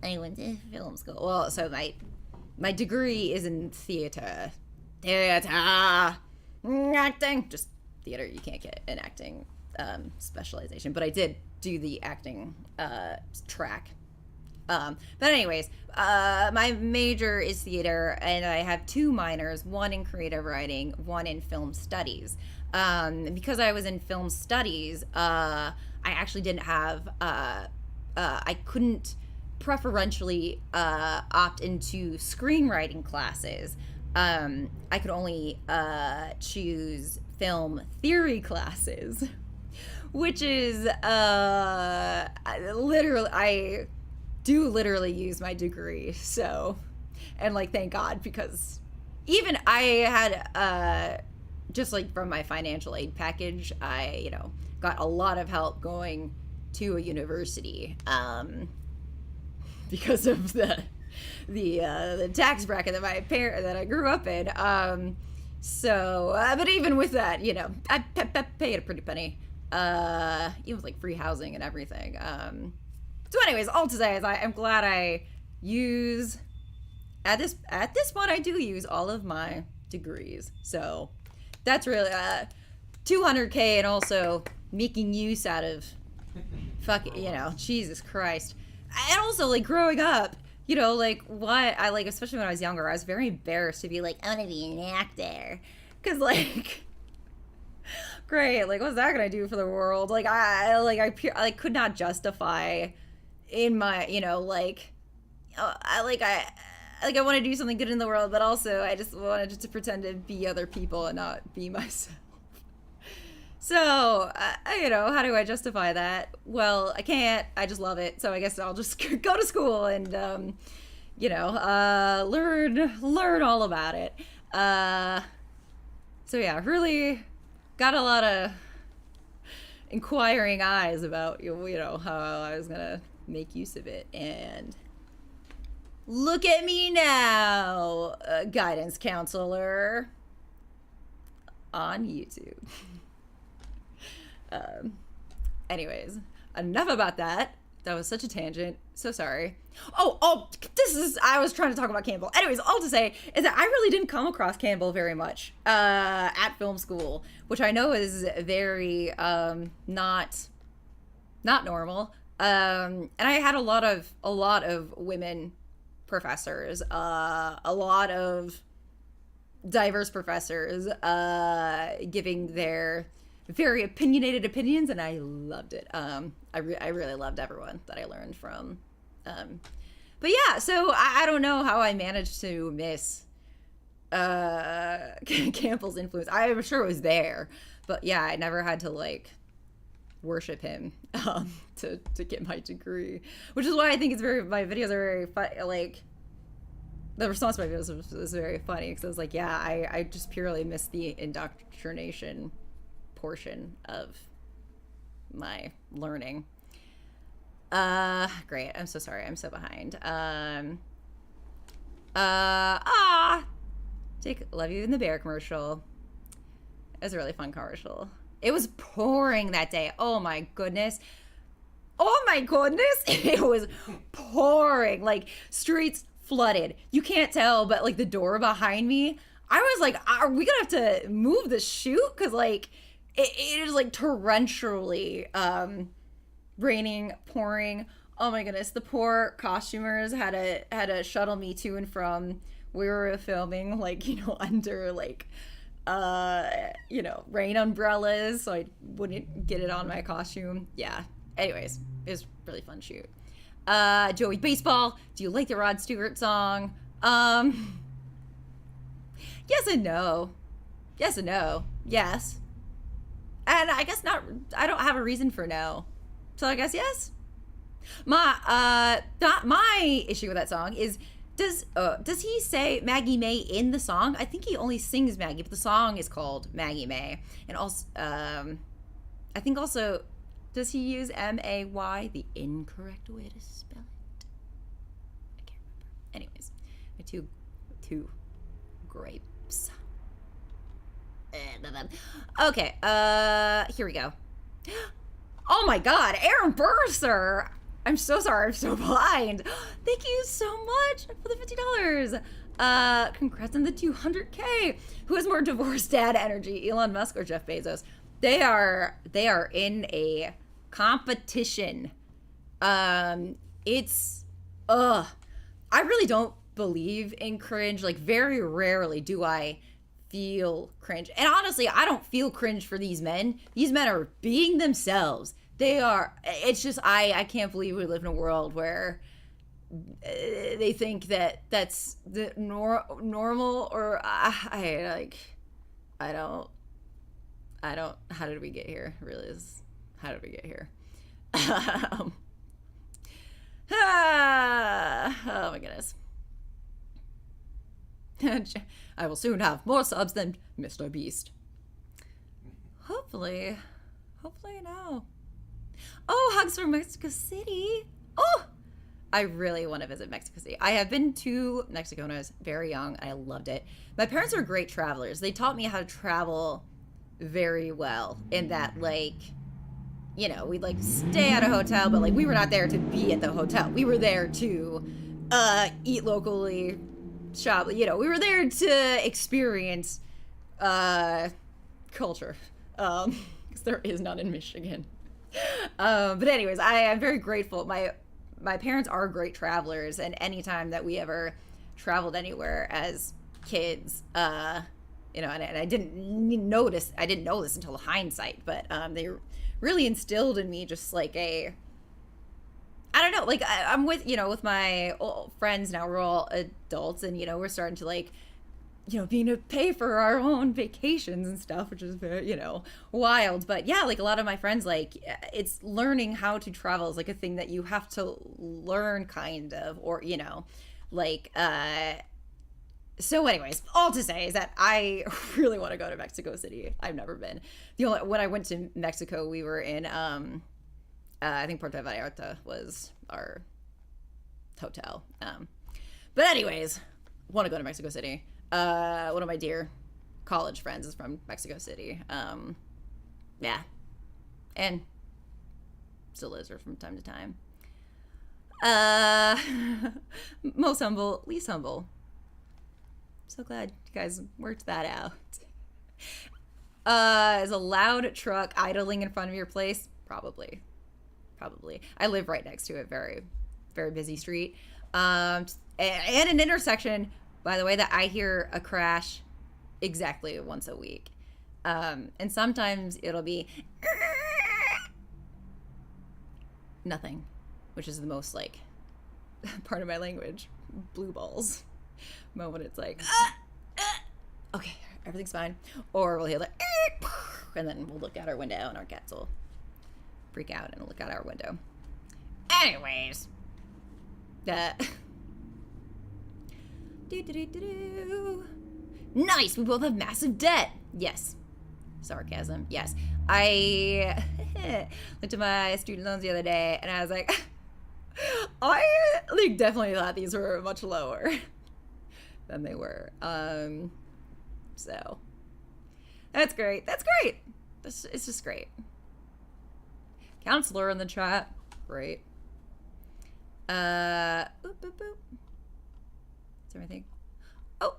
went to film school. Well, so my degree is in theater, acting. Just theater. You can't get an acting specialization, but I did do the acting track. But anyways, my major is theater, and I have two minors, one in creative writing, one in film studies. Because I was in film studies, I actually didn't have, I couldn't preferentially opt into screenwriting classes. I could only choose film theory classes, which is literally, I do literally use my degree. So, and like, thank God, because even I had, just like from my financial aid package, I, got a lot of help going to a university, because of the tax bracket that that I grew up in. So, but even with that, I paid a pretty penny, even with like free housing and everything. So anyways, all to say is I'm glad I use, at this point, I do use all of my degrees. So that's really, $200K, and also making use out of Jesus Christ. And also, like, growing up, like, what I, like, especially when I was younger, I was very embarrassed to be like, I want to be an actor. Because, like, great, like, what's that gonna do for the world? Like, I could not justify in my, I want to do something good in the world, but also I just wanted to pretend to be other people and not be myself. So, how do I justify that? Well, I can't. I just love it. So I guess I'll just go to school and, learn all about it. So yeah, really got a lot of inquiring eyes about, how I was gonna make use of it. And look at me now, guidance counselor on YouTube. Anyways, enough about that. That was such a tangent. So sorry. I was trying to talk about Campbell. Anyways, all to say is that I really didn't come across Campbell very much at film school, which I know is very not normal. And I had a lot of women professors, a lot of diverse professors giving their very opinionated opinions, and I loved it. I really loved everyone that I learned from. But yeah, so I don't know how I managed to miss Campbell's influence. I'm sure it was there, but yeah, I never had to like worship him to get my degree, which is why I think my videos are very fun. Like, the response to my videos was very funny, because I was like, yeah, I just purely missed the indoctrination portion of my learning. Great. I'm so sorry. I'm so behind. Love You in the Bear commercial. It was a really fun commercial. It was pouring that day. Oh my goodness. It was pouring. Like, streets flooded. You can't tell, but like the door behind me, I was like, are we gonna have to move the shoot? Because like it is like torrentially raining, pouring. Oh my goodness, the poor costumers had to shuttle me to and from where we were filming, like, under like rain umbrellas, so I wouldn't get it on my costume. Yeah. Anyways, it was a really fun shoot. Joey Baseball, do you like the Rod Stewart song? Yes and no. Yes. And I guess not. I don't have a reason for no. So I guess yes. Not my issue with that song is does he say Maggie Mae in the song? I think he only sings Maggie, but the song is called Maggie Mae. And also I think also does he use M-A-Y, the incorrect way to spell it? I can't remember. Anyways, my two grapes. Okay, here we go. Oh my god, Aaron Burser! I'm so sorry, I'm so blind. Thank you so much for the $50. Congrats on the 200K. Who has more divorced dad energy, Elon Musk or Jeff Bezos? They are in a competition. It's I really don't believe in cringe. Like, very rarely do I feel cringe. And honestly, I don't feel cringe for these men. These men are being themselves. They are, it's just, I can't believe we live in a world where they think that that's the normal, or I don't, how did we get here? Really is, how did we get here? Oh my goodness. I will soon have more subs than Mr. Beast. Hopefully no. Oh, hugs from Mexico City. Oh, I really want to visit Mexico City. I have been to Mexico when I was very young. I loved it. My parents are great travelers. They taught me how to travel very well, in that, like, you know, we'd like stay at a hotel, but like we were not there to be at the hotel. We were there to eat locally, shop, you know, we were there to experience culture, because there is none in Michigan. But anyways, I am very grateful. My parents are great travelers, and anytime that we ever traveled anywhere as kids, you know, and I didn't know this until hindsight, but they really instilled in me just like I don't know, like I'm with, you know, with my old friends now, we're all adults, and, you know, we're starting to, like, you know, being to pay for our own vacations and stuff, which is very, you know, wild. But yeah, like a lot of my friends, like, it's learning how to travel is like a thing that you have to learn, kind of, or, you know, like, so anyways, all to say is that I really want to go to Mexico City. I've never been. When I went to Mexico, we were in, I think Puerto Vallarta was our hotel. But anyways, want to go to Mexico City. One of my dear college friends is from Mexico City. Yeah. And still lives there from time to time. Most humble, least humble. So glad you guys worked that out. Is a loud truck idling in front of your place? Probably. I live right next to it. Very, very busy street. And an intersection, by the way, that I hear a crash exactly once a week. And sometimes it'll be nothing, which is the most, like, part of my language, blue balls moment. It's like, okay, everything's fine. Or we'll hear like, and then we'll look out our window and our cats will freak out and look out our window. Anyways, nice, we both have massive debt. Yes. Sarcasm. Yes. I looked at my student loans the other day and I was like, I like definitely thought these were much lower than they were. So that's great. It's just great. Counselor in the chat. Great. Boop, boop, boop. Is there anything? Oh.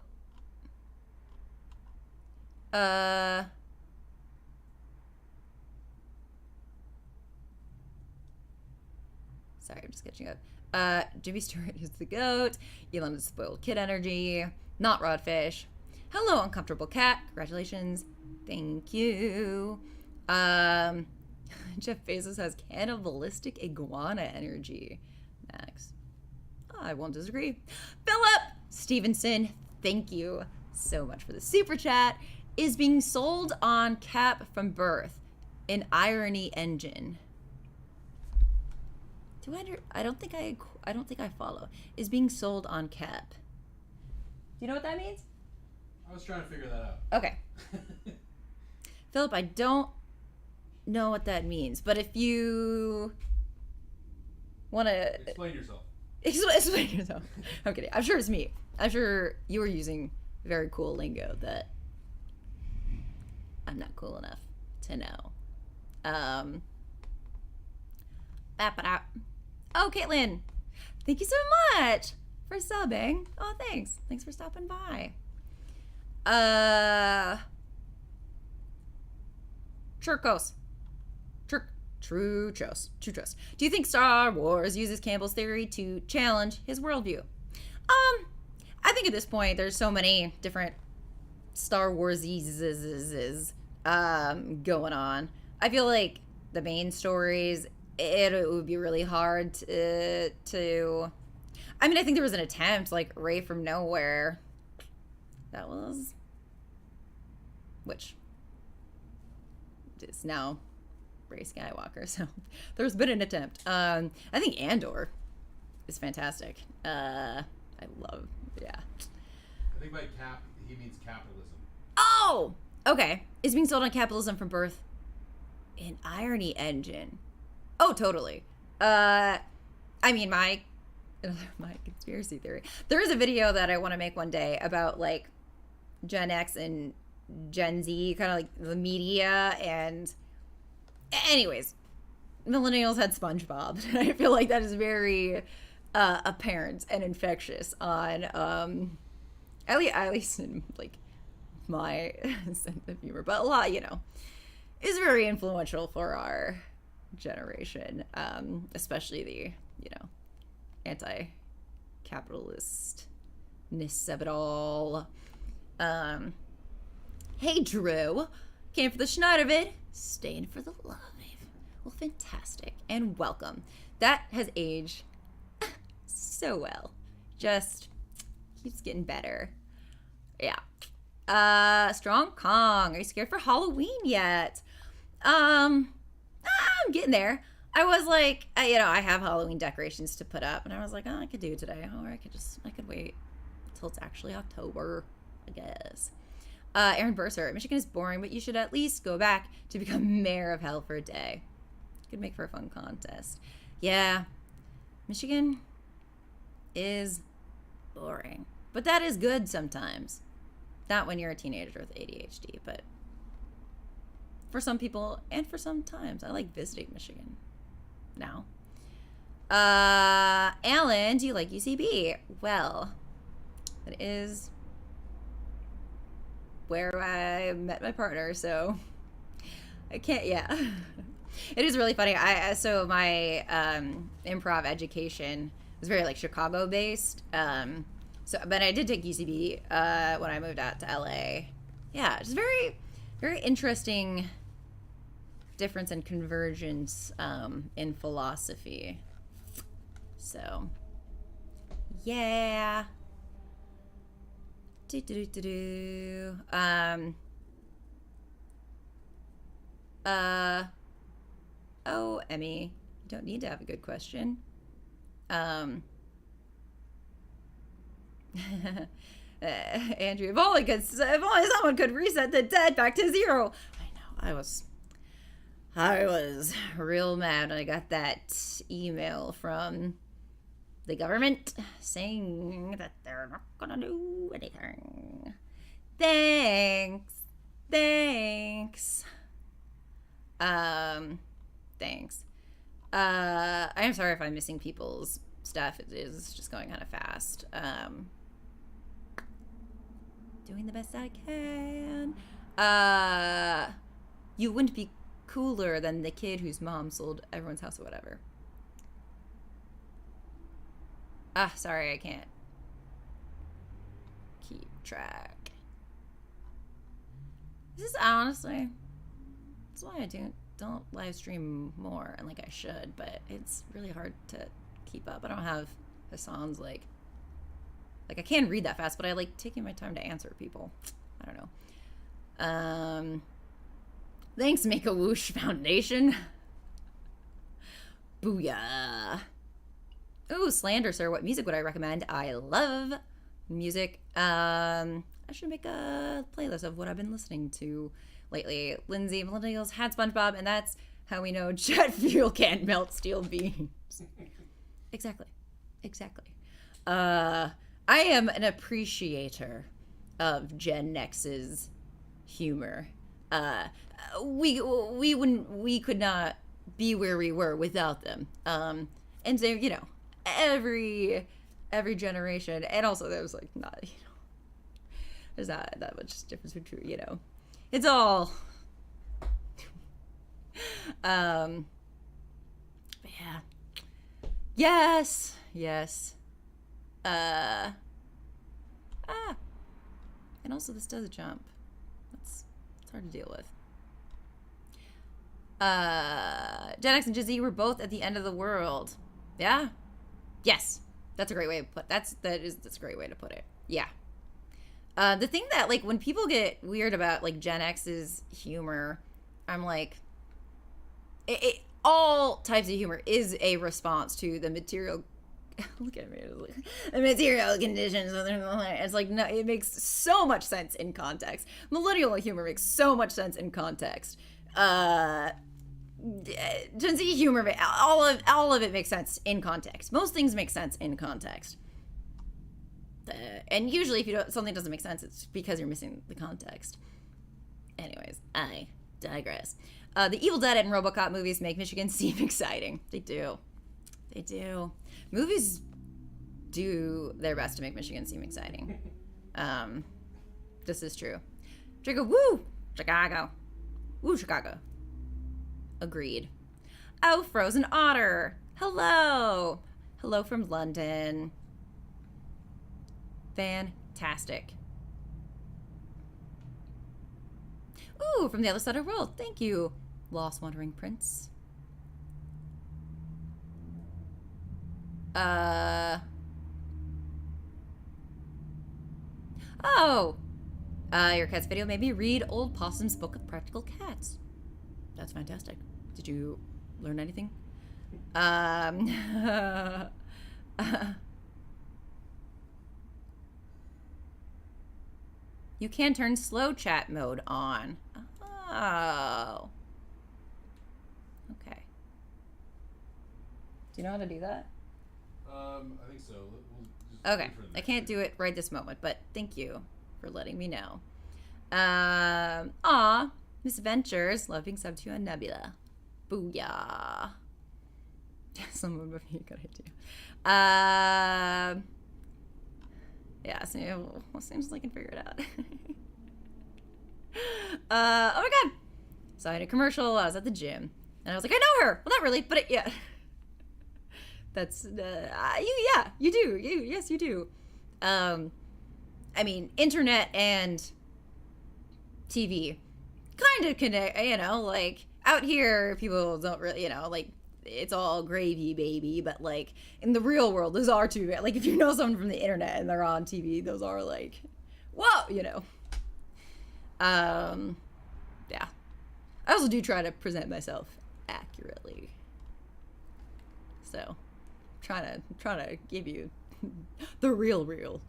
Sorry, I'm just catching up. Jimmy Stewart is the GOAT. Elon is spoiled kid energy. Not Rodfish. Hello, uncomfortable cat. Congratulations. Thank you. Jeff Bezos has cannibalistic iguana energy. Max. I won't disagree. Philip Stevenson, thank you so much for the super chat. Is being sold on Cap from birth. An irony engine. I don't think I follow. Is being sold on Cap. Do you know what that means? I was trying to figure that out. Okay. Philip, I don't know what that means, but if you want to Explain yourself. explain yourself. I'm kidding. I'm sure it's me. I'm sure you were using very cool lingo that I'm not cool enough to know. Oh, Caitlin, thank you so much for subbing. Oh, thanks. Thanks for stopping by. Churchos. Truchos. Do you think Star Wars uses Campbell's theory to challenge his worldview? I think at this point there's so many different Star Wars-ies going on. I feel like the main stories, it would be really hard to... I mean, I think there was an attempt, like, Rey from Nowhere. That was... Which is now Rey Skywalker, so there's been an attempt. I think Andor is fantastic. I think by cap, he means capitalism. Oh! Okay. Is being sold on capitalism from birth an irony engine? Oh, totally. I mean, my conspiracy theory. There is a video that I want to make one day about, like, Gen X and Gen Z, kind of like the media, and anyways, millennials had SpongeBob. I feel like that is very apparent and infectious on at least in like my sense of humor, but a lot, is very influential for our generation, especially the anti-capitalistness of it all. Hey, Drew. Came for the Schneidervid, staying for the love. Well, fantastic. And welcome. That has aged so well. Just keeps getting better. Yeah. Strong Kong. Are you scared for Halloween yet? I'm getting there. I was like, I have Halloween decorations to put up, and I was like, I could do it today, or I could wait until it's actually October, I guess. Aaron Burser, Michigan is boring, but you should at least go back to become mayor of hell for a day. Could make for a fun contest. Yeah, Michigan is boring, but that is good sometimes. Not when you're a teenager with ADHD, but for some people and for some times, I like visiting Michigan now. Alan, do you like UCB? Well, that is where I met my partner, so I can't. Yeah. It is really funny. So my improv education was very like Chicago based. But I did take UCB when I moved out to LA. Yeah, just very, very interesting difference and convergence in philosophy. So, yeah. Oh, Emmy, you don't need to have a good question. Andrew, if only someone could reset the dead back to zero. I know, I was real mad when I got that email from the government saying that they're not gonna do anything. Thanks. I am sorry if I'm missing people's stuff. It is just going kind of fast. Doing the best I can. You wouldn't be cooler than the kid whose mom sold everyone's house or whatever. Sorry, I can't keep track. This is honestly, that's why I don't live stream more, and like I should, but it's really hard to keep up. I don't have the sounds like I can read that fast, but I like taking my time to answer people. I don't know. Thanks, Make-A-Whoosh Foundation. Booyah. Ooh, slander, sir. What music would I recommend? I love music. I should make a playlist of what I've been listening to lately. Lindsay, millennials had SpongeBob, and that's how we know jet fuel can't melt steel beams. Exactly. I am an appreciator of Gen X's humor. We could not be where we were without them. And so, you know, every generation, and also there was like not, you know, there's not that much difference between, you know, it's all but yeah. Yes. And also this does jump. It's hard to deal with. Gen X and Gen Z were both at the end of the world. Yeah. Yes. That's a great way to put that's a great way to put it. Yeah. The thing that, like, when people get weird about, like, Gen X's humor, I'm like, all types of humor is a response to the material. Look at me. The material conditions. It's like, no, it makes so much sense in context. Millennial humor makes so much sense in context. Gen Z humor, all of it makes sense in context. Most things make sense in context. And usually, if something doesn't make sense, it's because you're missing the context. Anyways, I digress. The Evil Dead and RoboCop movies make Michigan seem exciting. They do. Movies do their best to make Michigan seem exciting. This is true. Draco, woo! Chicago. Woo, Chicago. Agreed. Oh, Frozen Otter. Hello from London. Fantastic. Ooh, from the other side of the world. Thank you, Lost Wandering Prince. Your cat's video made me read Old Possum's Book of Practical Cats. That's fantastic. Did you learn anything? You can turn slow chat mode on. Oh. Okay. Do you know how to do that? I think so. We'll just okay. I can't do it right this moment, but thank you for letting me know. Miss Ventures, love being subbed to on Nebula. Booyah. Someone would be a good idea. Yeah, so seems like I can figure it out. Oh my god! So I had a commercial. I was at the gym, and I was like, I know her. Well, not really, but yeah. That's you do. Yes, you do. I mean, internet and TV kind of connect. You know, like out here, people don't really, you know, like it's all gravy, baby. But like in the real world, those are two. Like if you know someone from the internet and they're on TV, those are like, whoa, you know. Yeah. I also do try to present myself accurately. So, trying to give you the real.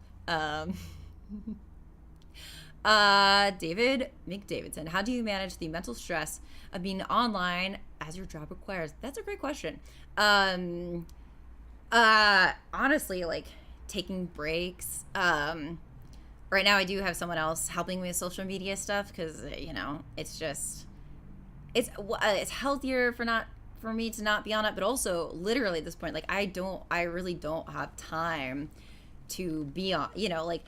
David McDavidson, how do you manage the mental stress of being online as your job requires? That's a great question. Honestly, like taking breaks. Right now I do have someone else helping me with social media stuff because, you know, it's just, it's healthier for me to not be on it, but also literally at this point, like I really don't have time to be on, you know, like,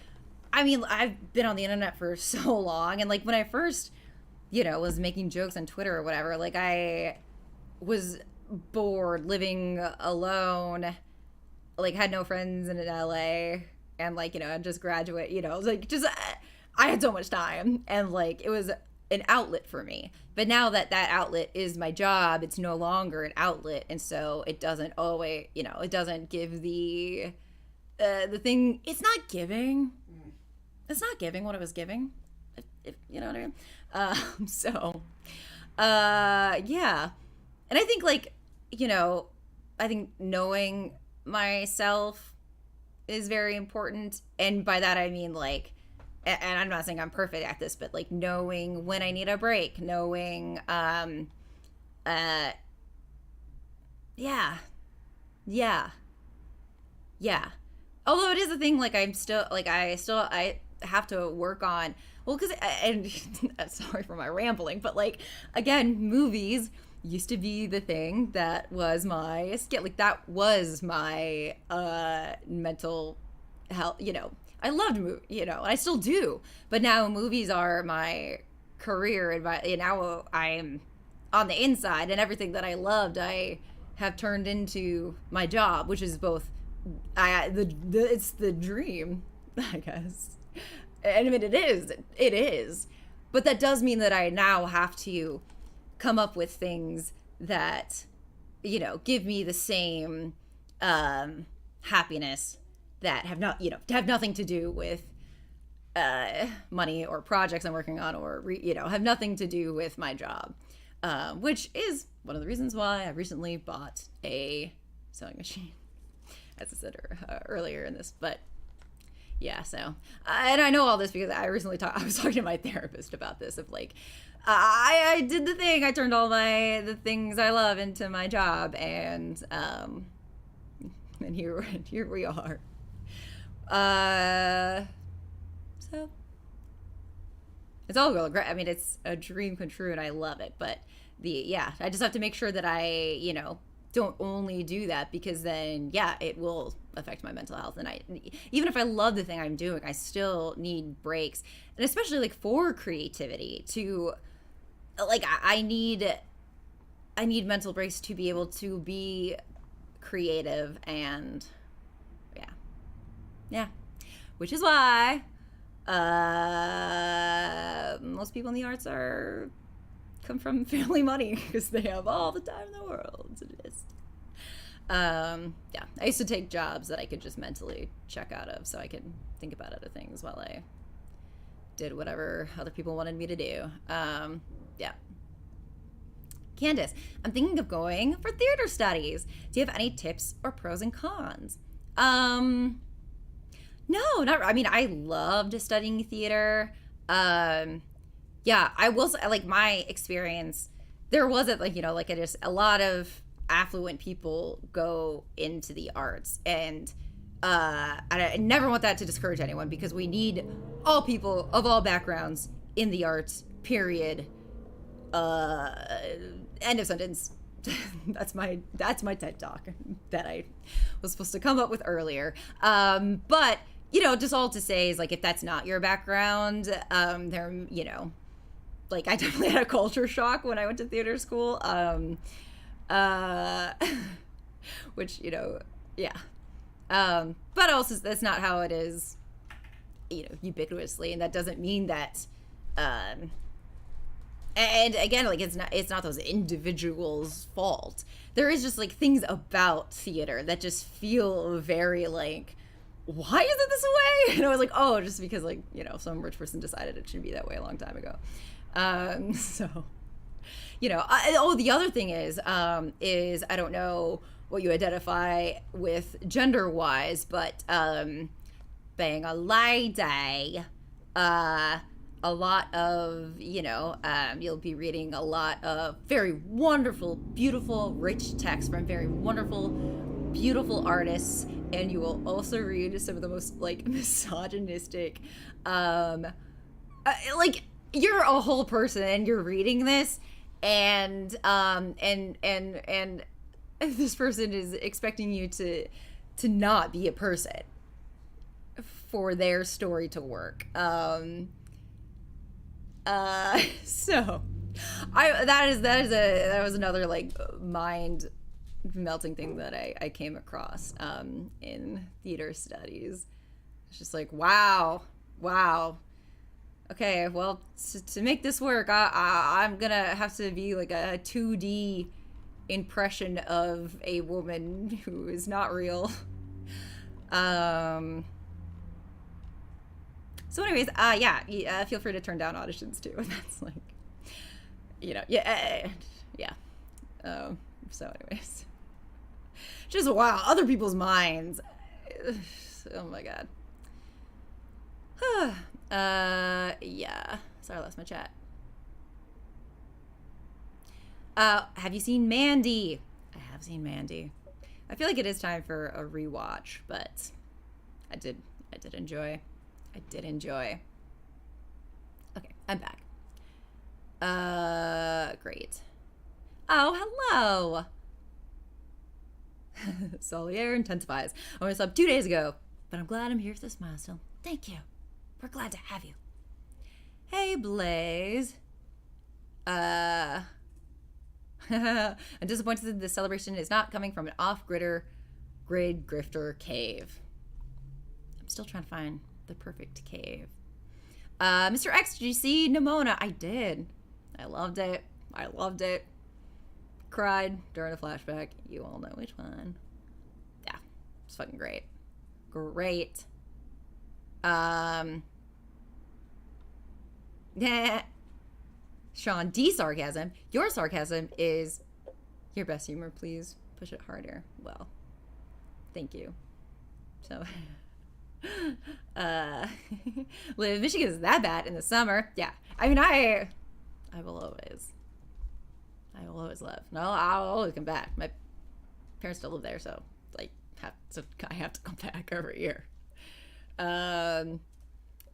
I mean, I've been on the internet for so long, and like when I first, you know, was making jokes on Twitter or whatever, like I was bored living alone, like had no friends in LA, and like, you know, I'd just graduate, you know, like just I had so much time, and like it was an outlet for me. But now that outlet is my job, it's no longer an outlet, and so it doesn't always, you know, it doesn't give the thing. It's not giving. It's not giving what it was giving. If you know what I mean. So Yeah. And I think, like, you know, I think knowing myself is very important. And by that, I mean, like, and I'm not saying I'm perfect at this, but like knowing when I need a break, knowing, uh, yeah, yeah, yeah. Although it is a thing, like I'm still, like I have to work on. Well, because and sorry for my rambling, but like again, movies used to be the thing that was my skill. Like that was my mental health. I loved movie. I still do. But now movies are my career, and now I am on the inside, and everything that I loved, I have turned into my job, which is both it's the dream, I guess. And I mean, it is, but that does mean that I now have to come up with things that give me the same happiness that have nothing to do with money or projects I'm working on, or have nothing to do with my job, which is one of the reasons why I recently bought a sewing machine, as I said earlier in this. But yeah, so and I know all this because I recently I was talking to my therapist about this, of like I did the thing, I turned all the things I love into my job, and here we are. So it's all real great. I mean, it's a dream come true, and I love it. But I just have to make sure that I don't only do that, because then it will affect my mental health. And even if I love the thing I'm doing, I still need breaks, and especially like for creativity to like I need mental breaks to be able to be creative. And yeah, which is why most people in the arts come from family money, because they have all the time in the world to do this. I used to take jobs that I could just mentally check out of, so I could think about other things while I did whatever other people wanted me to do. Candace, I'm thinking of going for theater studies. Do you have any tips or pros and cons? No, not. I mean, I loved studying theater. I will say, like, my experience, there wasn't like just a lot of affluent people go into the arts, and I never want that to discourage anyone, because we need all people of all backgrounds in the arts. Period. End of sentence. That's my TED talk that I was supposed to come up with earlier. But just all to say is, like, if that's not your background, like, I definitely had a culture shock when I went to theater school. Which but also that's not how it is, ubiquitously, and that doesn't mean that. And again, like, it's not those individuals' fault. There is just like things about theater that just feel very like, why is it this way? And I was like, oh, just because, like, some rich person decided it should be that way a long time ago. So, the other thing is I don't know what you identify with gender wise, but being a lady, a lot of, you'll be reading a lot of very wonderful, beautiful, rich text from very wonderful, beautiful artists, and you will also read some of the most, like, misogynistic, like, you're a whole person and you're reading this, and this person is expecting you to not be a person for their story to work. So that was another, like, mind melting thing that I came across in theater studies. It's just like, wow. Okay, well, to make this work, I'm gonna have to be like a 2D impression of a woman who is not real. So anyways, feel free to turn down auditions too. That's like, yeah. So anyways, just wow, other people's minds. Oh my god. Yeah. Sorry, I lost my chat. Have you seen Mandy? I have seen Mandy. I feel like it is time for a rewatch, but I did enjoy. I did enjoy. Okay, I'm back. Great. Oh, hello. Solier intensifies. I only slept 2 days ago, but I'm glad I'm here for this milestone. Thank you. We're glad to have you. Hey, Blaze. I'm disappointed that the celebration is not coming from an off-grid grifter cave. I'm still trying to find the perfect cave. Mr. X, did you see Nimona? I did. I loved it. Cried during a flashback. You all know which one. Yeah, it's fucking great. Great. Yeah. Sean, D sarcasm. Your sarcasm is your best humor. Please push it harder. Well, thank you. So, live Michigan is that bad in the summer. Yeah, I mean, I will always love. No, I'll always come back. My parents still live there, so like, I have to come back every year.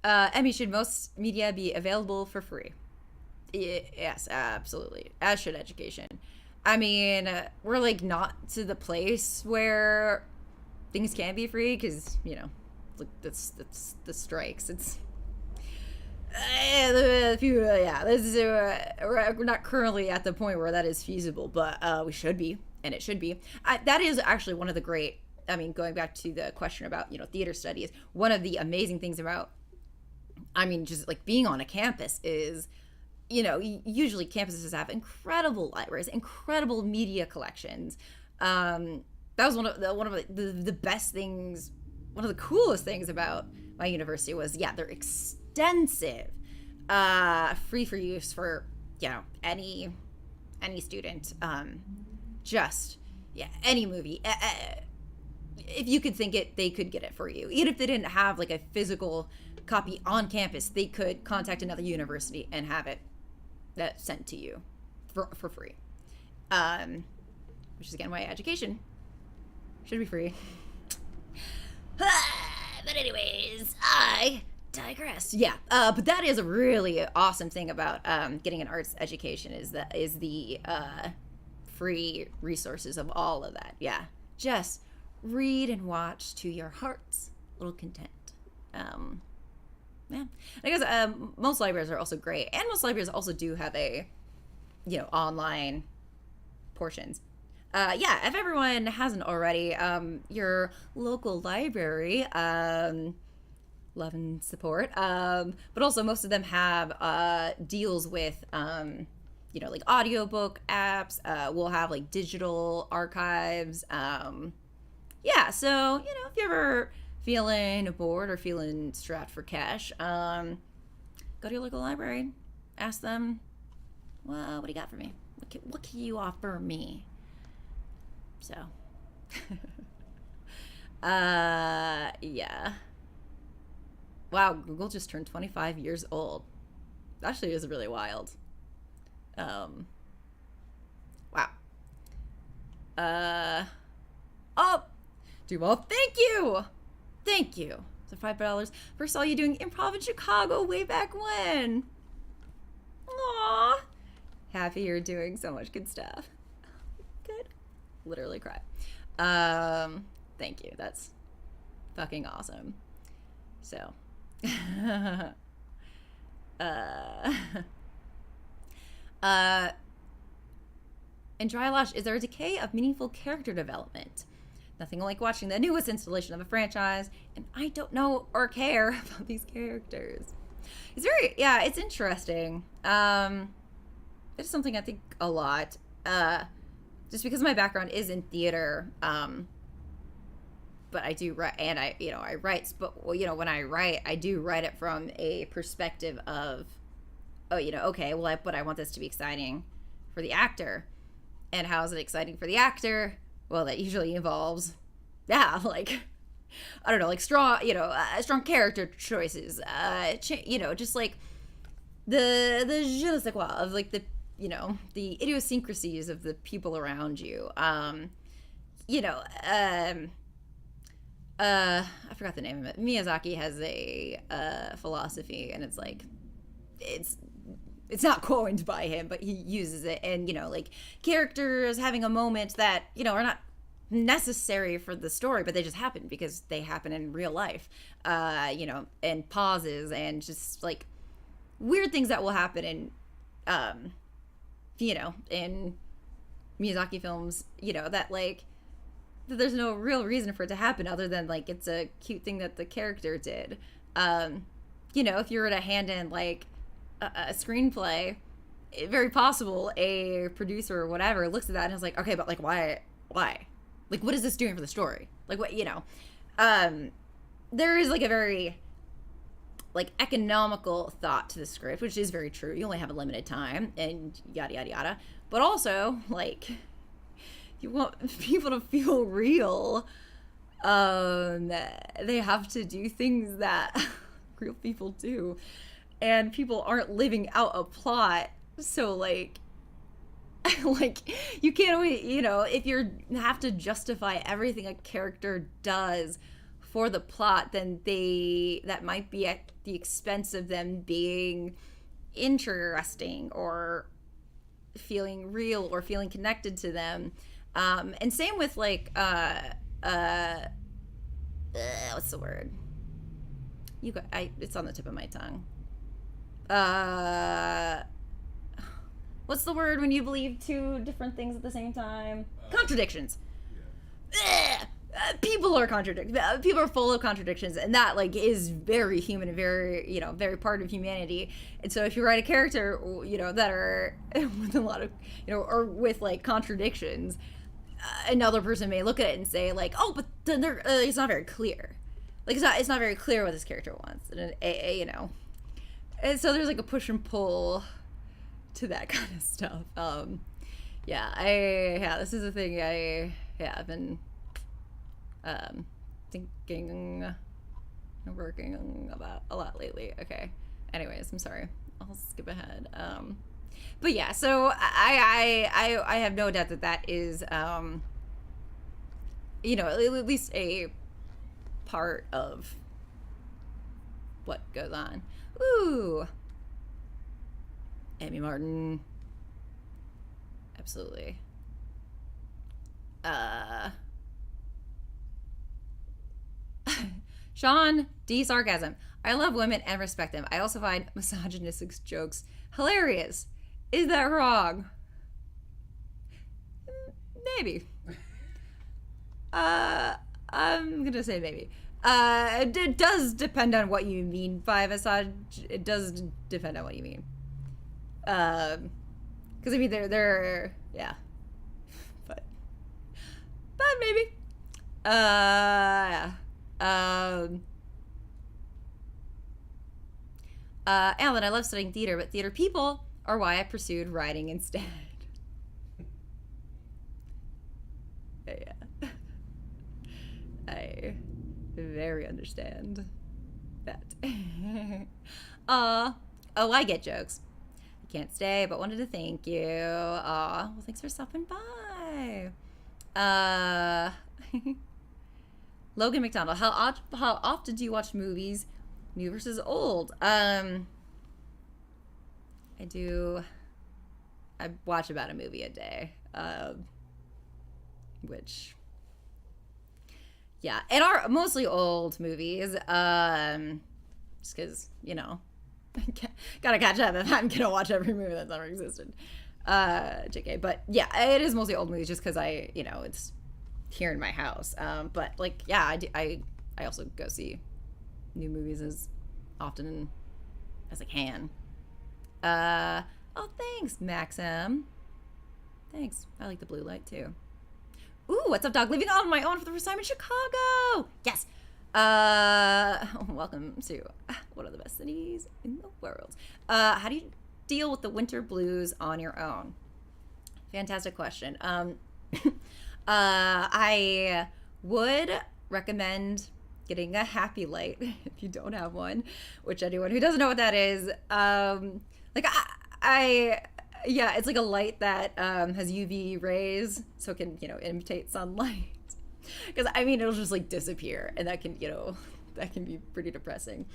Emmy, should most media be available for free? Yes, absolutely. As should education. I mean, we're like not to the place where things can be free because like that's the strikes. It's we're not currently at the point where that is feasible, but we should be, and it should be. That is actually one of the great. I mean, going back to the question about theater studies, one of the amazing things about, I mean, just like being on a campus is, usually campuses have incredible libraries, incredible media collections. That was one of the best things, one of the coolest things about my university was, they're extensive, free for use for, any student, any movie. If you could think it, they could get it for you. Even if they didn't have like a physical copy on campus, they could contact another university and have it sent to you for free. Which is again why education should be free. But anyways, I digress. Yeah, but that is a really awesome thing about getting an arts education is the free resources of all of that. Yeah, just read and watch to your heart's little content. Yeah, I guess most libraries are also great, and most libraries also do have a online portions. If everyone hasn't already, your local library, love and support, but also most of them have deals with like audiobook apps. We'll have like digital archives. So if you're ever feeling bored or feeling strapped for cash, go to your local library, ask them, well, what do you got for me? What can you offer me? So, yeah. Wow, Google just turned 25 years old. Actually, is really wild. Wow. Oh, Duval, thank you. So $5. First saw you doing improv in Chicago way back when. Aww. Happy you're doing so much good stuff. Good. Literally cry. Thank you. That's fucking awesome. So. In Dry Lash, is there a decay of meaningful character development? Nothing like watching the newest installation of a franchise, and I don't know or care about these characters. It's interesting. It's something I think a lot. Just because my background is in theater, but I do write, and I write, but when I write, I do write it from a perspective of oh, okay, well, but I want this to be exciting for the actor. And how is it exciting for the actor? Well, that usually involves, like, I don't know, like strong, strong character choices. Just like the je ne sais quoi of like the the idiosyncrasies of the people around you. I forgot the name of it. Miyazaki has a philosophy, and it's like it's not coined by him, but he uses it. And like characters having a moment that are not necessary for the story, but they just happen because they happen in real life. And pauses and just like weird things that will happen in in Miyazaki films, that like there's no real reason for it to happen other than like it's a cute thing that the character did. If you were to hand in like a screenplay, very possible a producer or whatever looks at that and is like, okay, but like why? Like, what is this doing for the story? Like, what, there is like a very like economical thought to the script, which is very true. You only have a limited time and yada, yada, yada. But also like you want people to feel real. They have to do things that real people do, and people aren't living out a plot. So like you can't always, if you have to justify everything a character does for the plot, then that might be at the expense of them being interesting or feeling real or feeling connected to them. And same with like what's the word? It's on the tip of my tongue. What's the word when you believe two different things at the same time? Contradictions. Yeah. People are people are full of contradictions, and that like is very human and very very part of humanity. And so if you write a character that are with a lot of or with like contradictions, another person may look at it and say like, oh, but then it's not very clear. Like it's not very clear what this character wants, and and so there's like a push and pull to that kind of stuff. This is a thing I've been thinking and working about a lot lately. Okay, anyways, I'm sorry, I'll skip ahead. But yeah, so I have no doubt that is at least a part of what goes on. Ooh, Amy Martin. Absolutely. Sean D. Sarcasm. I love women and respect them. I also find misogynistic jokes hilarious. Is that wrong? Maybe. I'm gonna say maybe. It does depend on what you mean by It does depend on what you mean. Because I mean they're yeah, but maybe. Yeah. Alan, I love studying theater, but theater people are why I pursued writing instead. Yeah. I very understand that. Oh, I get jokes. I can't stay, but wanted to thank you. Well, thanks for stopping by. Logan McDonald, how often do you watch movies, new versus old? I watch about a movie a day, which, yeah, and are mostly old movies, just because, gotta catch up if I'm gonna watch every movie that's ever existed. JK, but yeah, it is mostly old movies just because it's here in my house. But like, yeah, I also go see new movies as often as I can. Oh, thanks, Maxim. Thanks. I like the blue light too. Ooh, what's up, dog? Living on my own for the first time in Chicago. Yes. Welcome to one of the best cities in the world. How do you deal with the winter blues on your own? Fantastic question. I would recommend getting a happy light if you don't have one, which anyone who doesn't know what that is, like I yeah, it's like a light that has UV rays, so it can, imitate sunlight. Because I mean, it'll just like disappear, and that can, that can be pretty depressing.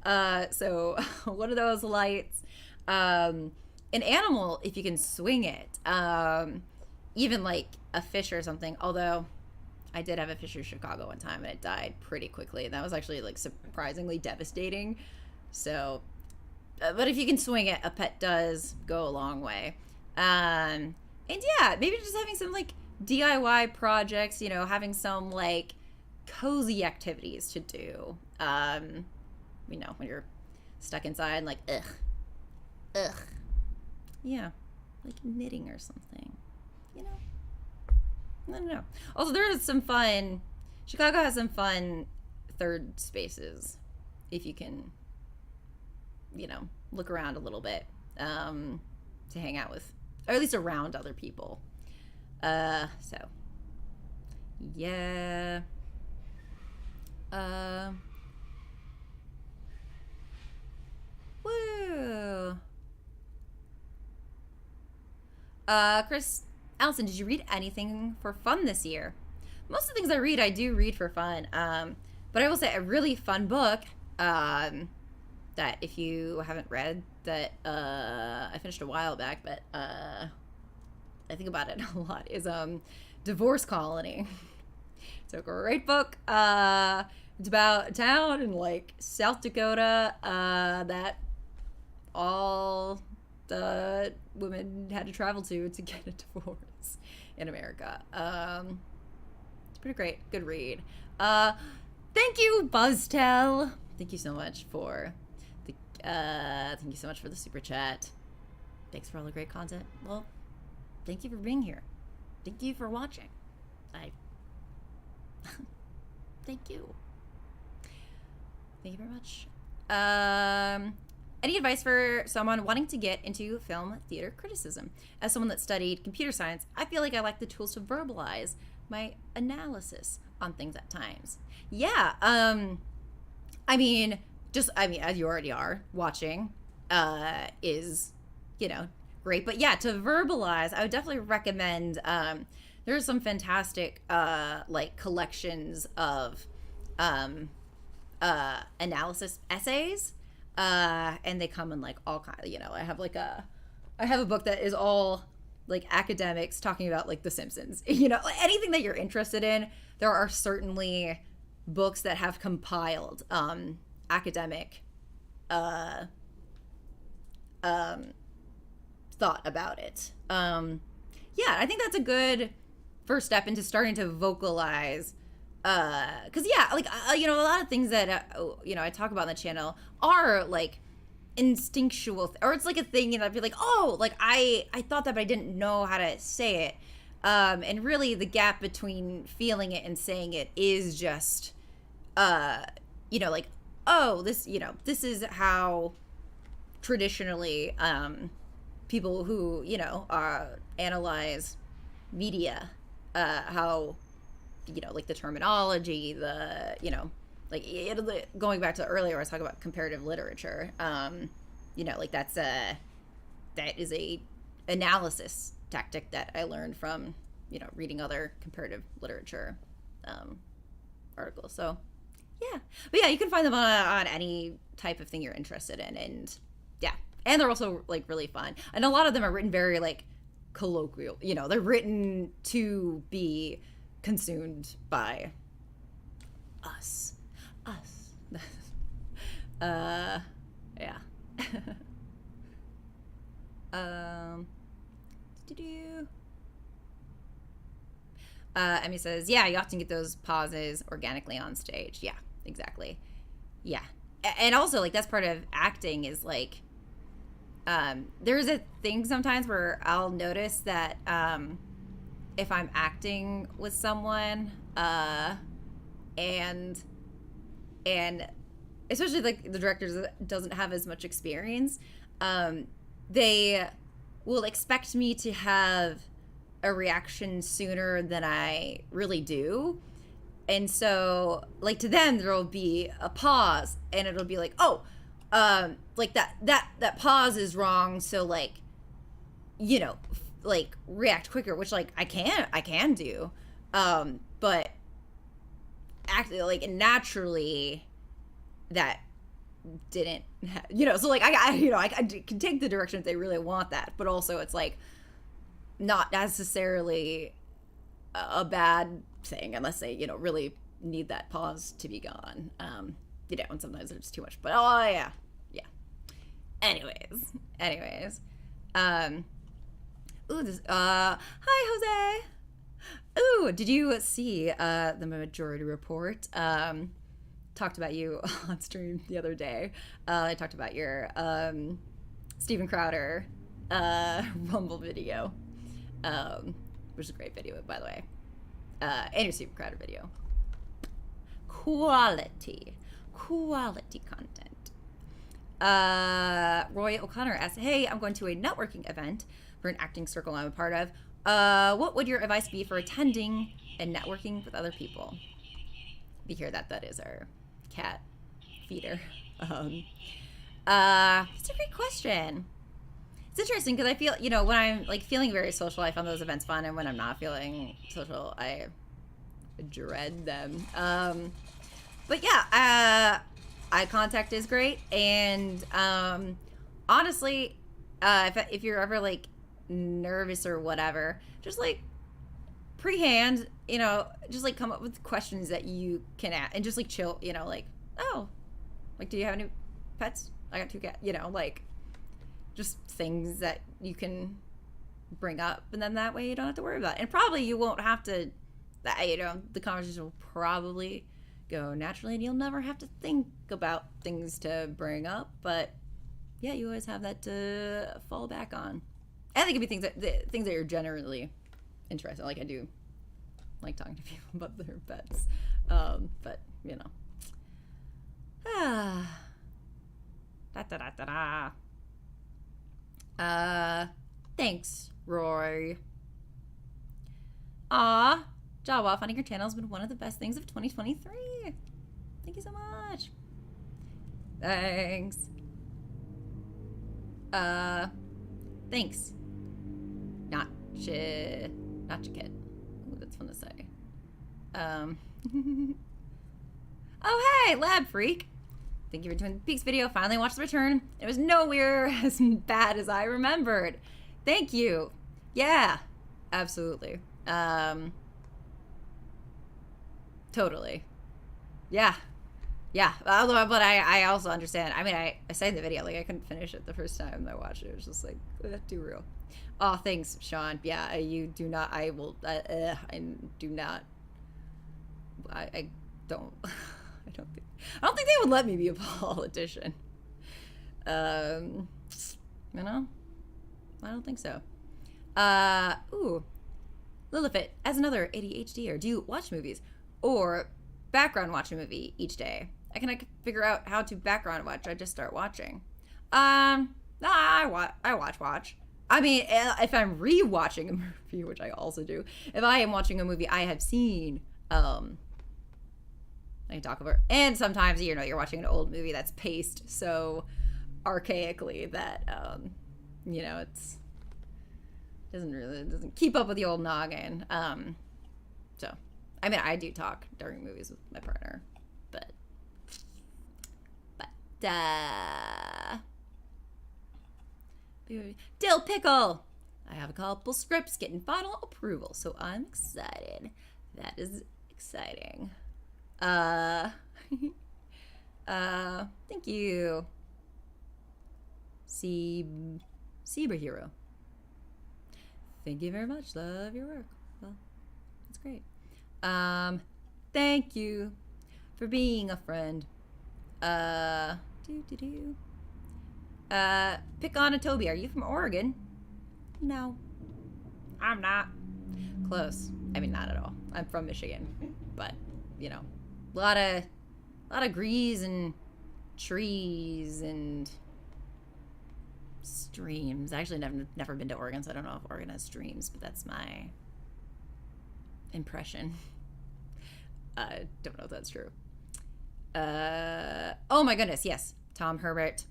So one of those lights. An animal, if you can swing it, even like a fish or something. Although I did have a fish in Chicago one time, and it died pretty quickly. And that was actually like surprisingly devastating. So, but if you can swing it, a pet does go a long way. And yeah, maybe just having some like DIY projects, having some like cozy activities to do. When you're stuck inside and like, ugh. Yeah, like knitting or something. I don't know. Also, there is some fun. Chicago has some fun third spaces, if you can, look around a little bit, to hang out with, or at least around other people. So, yeah. Woo. Chris Allison, did you read anything for fun this year? Most of the things I do read for fun. But I will say a really fun book that if you haven't read, that I finished a while back, but I think about it a lot, is Divorce Colony. It's a great book. It's about a town in like South Dakota that all the women had to travel to get a divorce in America. It's pretty great. Good read. Thank you, BuzzTel. Thank you so much for the super chat. Thanks for all the great content. Well, thank you for being here. Thank you for watching. Thank you. Thank you very much. Any advice for someone wanting to get into film theater criticism? As someone that studied computer science, I feel like I lack the tools to verbalize my analysis on things at times. Yeah. As you already are watching, is, great. But yeah, to verbalize, I would definitely recommend, there are some fantastic, collections of, analysis essays. And they come in like all kinds, I have a book that is all like academics talking about like The Simpsons, anything that you're interested in. There are certainly books that have compiled, academic, thought about it. I think that's a good first step into starting to vocalize, because a lot of things that I talk about on the channel are like instinctual, or it's like a thing, I'd be like, oh, like I thought that, but I didn't know how to say it, and really the gap between feeling it and saying it is just like, oh, this is how traditionally people who analyze media, how like the terminology, going back to earlier, I was talking about comparative literature. Like that is a analysis tactic that I learned from, reading other comparative literature articles. So, yeah. But yeah, you can find them on any type of thing you're interested in. And yeah. And they're also like really fun. And a lot of them are written very like colloquial, they're written to be consumed by us. Yeah. Emmy says, yeah, you often get those pauses organically on stage. Yeah, exactly. Yeah. And also, like, that's part of acting is, like, there's a thing sometimes where I'll notice that if I'm acting with someone, and especially, like, the director doesn't have as much experience, they will expect me to have a reaction sooner than I really do. And so, like, to them, there will be a pause, and it'll be like, oh, like that pause is wrong. So, like, you know, like, react quicker, which, like, I can do. But actually, like, naturally, that didn't, so, like, I can take the direction if they really want that, but also it's, like, not necessarily a bad thing unless they, really need that pause to be gone. And sometimes it's too much, but yeah. Anyways. Hi, Jose. Ooh, did you see the Majority Report? Talked about you on stream the other day. I talked about your Steven Crowder Rumble video, which is a great video, by the way. And your Steven Crowder video. Quality content. Roy O'Connor asks, hey, I'm going to a networking event for an acting circle I'm a part of. What would your advice be for attending and networking with other people? You hear that is our cat feeder. It's a great question. It's interesting because I feel, when I'm, like, feeling very social, I find those events fun, and when I'm not feeling social, I dread them. But yeah, eye contact is great, and honestly, if you're ever, like, nervous or whatever, just, like, pre-hand, just, like, come up with questions that you can ask, and just, like, chill, like, oh, like, do you have any pets? I got 2 cats, like, just things that you can bring up, and then that way you don't have to worry about it. And probably you won't have to, the conversation will probably go naturally, and you'll never have to think about things to bring up, but yeah, you always have that to fall back on. I think it'd be things that you're generally interested in. Like, I do like talking to people about their pets, but thanks, Roy. Jawa, finding your channel has been one of the best things of 2023. Thank you so much. Thanks. Thanks. Not your kid. Ooh, that's fun to say. Oh, hey, Lab Freak. Thank you for Twin Peaks video. Finally watched The Return. It was nowhere as bad as I remembered. Thank you. Yeah, absolutely. Totally. Yeah. Although, but I also understand. I mean, I said in the video, like, I couldn't finish it the first time I watched it. It was just like, too real. Oh, thanks, Sean. Yeah, you do not. I will. I do not. I don't. I don't think they would let me be a politician. I don't think so. Ooh. Lilithfit, as another ADHDer, do you watch movies or background watch a movie each day? I can figure out how to background watch. I just start watching. I watch. I mean, if I'm rewatching a movie, which I also do, if I am watching a movie I have seen, I can talk over. And sometimes, you're watching an old movie that's paced so archaically that, it's doesn't keep up with the old noggin. So, I mean, I do talk during movies with my partner, but Dill Pickle. I have a couple scripts getting final approval, so I'm excited. That is exciting. Thank you. Superhero. Thank you very much. Love your work. Well, that's great. Thank you for being a friend. Pick on a Toby. Are you from Oregon? No, I'm not. Close. I mean, not at all. I'm from Michigan, but a lot of grease and trees and streams. I actually never been to Oregon, so I don't know if Oregon has streams, but that's my impression. I don't know if that's true. Oh my goodness, yes. Tom Herbert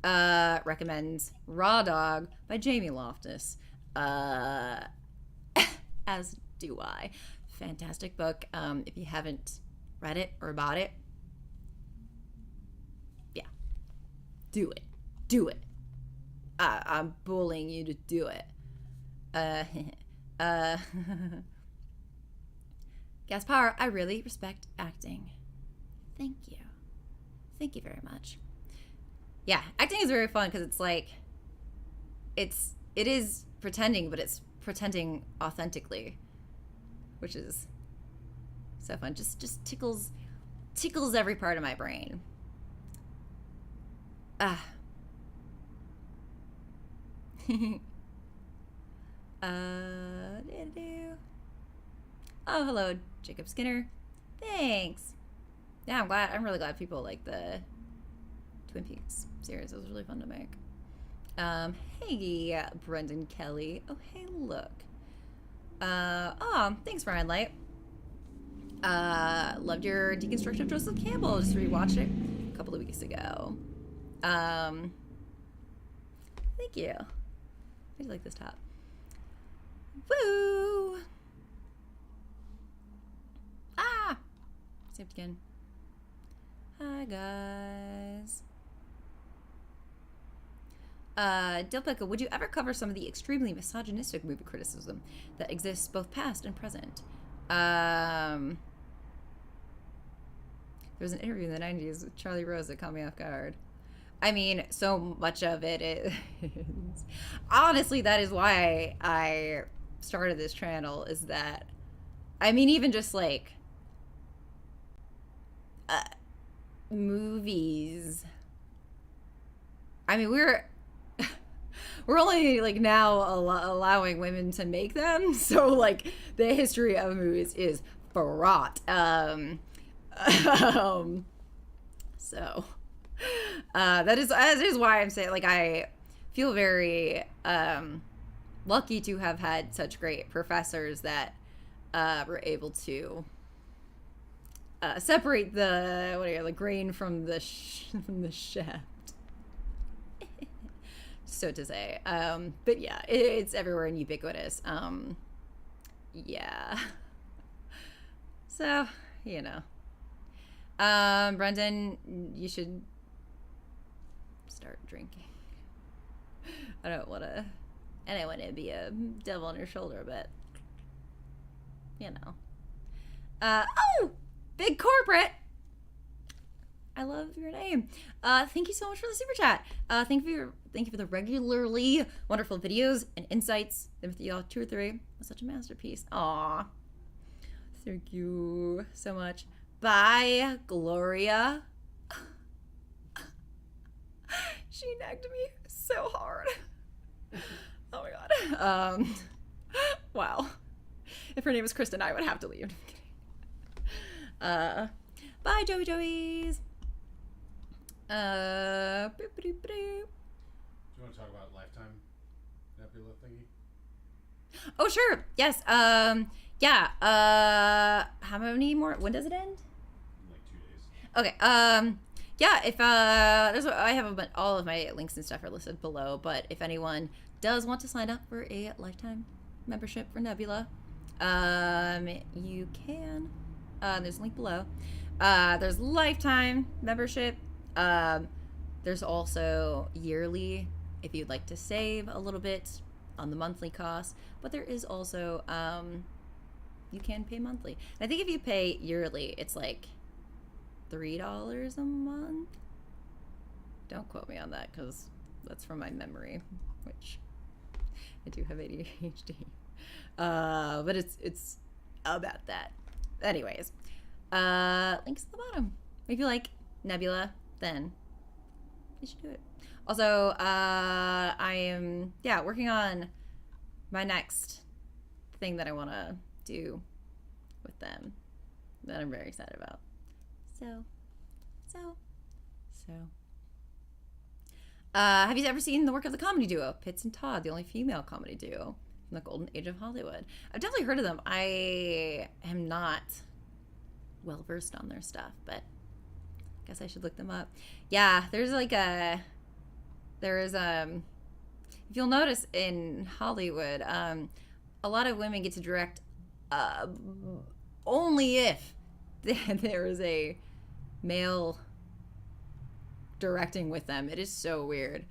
recommends Raw Dog by Jamie Loftus. As do I. Fantastic book. If you haven't read it or bought it, yeah, do it. Do it. I'm bullying you to do it. Gaspar, I really respect acting. Thank you. Thank you very much. Yeah, acting is very fun because it's like, it is pretending, but it's pretending authentically, which is so fun. Just tickles every part of my brain. Oh, hello, Jacob Skinner. Thanks. Yeah, I'm really glad people like the Twin Peaks series. It was really fun to make. Hey, Brendan Kelly. Oh, hey, look. Thanks, Brian Light. Loved your deconstruction of Joseph Campbell. Just rewatched it a couple of weeks ago. Thank you. I do like this top. Woo! Saved again. Hi, guys. Dilpeka, would you ever cover some of the extremely misogynistic movie criticism that exists both past and present? There was an interview in the 90s with Charlie Rose that caught me off guard. I mean, so much of it is... Honestly, that is why I started this channel, is that... I mean, even just, like... movies. I mean, we're only like now allowing women to make them, so like the history of movies is fraught. So that is why I'm saying, like, I feel very lucky to have had such great professors that were able to separate the grain from the shaft, so to say. But yeah, it's everywhere and ubiquitous. Yeah. So, you know. Brendan, you should start drinking. I don't want to be a devil on your shoulder, but you know. Oh! Big Corporate! I love your name. Thank you so much for the super chat. Thank you for the regularly wonderful videos and insights. Timothy, 2 or 3 was such a masterpiece. Aw. Thank you so much. Bye, Gloria. She nagged me so hard. Oh my god. Wow. If her name was Kristen, I would have to leave. Bye, Joey's. Do you want to talk about Lifetime Nebula thingy? Oh, sure. Yes. Yeah. How many more? When does it end? In like 2 days. Okay. Yeah. If I have all of my links and stuff are listed below. But if anyone does want to sign up for a lifetime membership for Nebula, you can. There's a link below. There's lifetime membership. There's also yearly if you'd like to save a little bit on the monthly cost. But there is also you can pay monthly. And I think if you pay yearly, it's like $3 a month. Don't quote me on that because that's from my memory, which I do have ADHD. But it's about that. Anyways, links at the bottom. If you like Nebula, then you should do it. Also, I am working on my next thing that I want to do with them that I'm very excited about. So Have you ever seen the work of the comedy duo Pitts and Todd, the only female comedy duo from the golden age of Hollywood? I've definitely heard of them. I am not well versed on their stuff, but I guess I should look them up. Yeah, there's if you'll notice in Hollywood, a lot of women get to direct only if there is a male directing with them. It is so weird.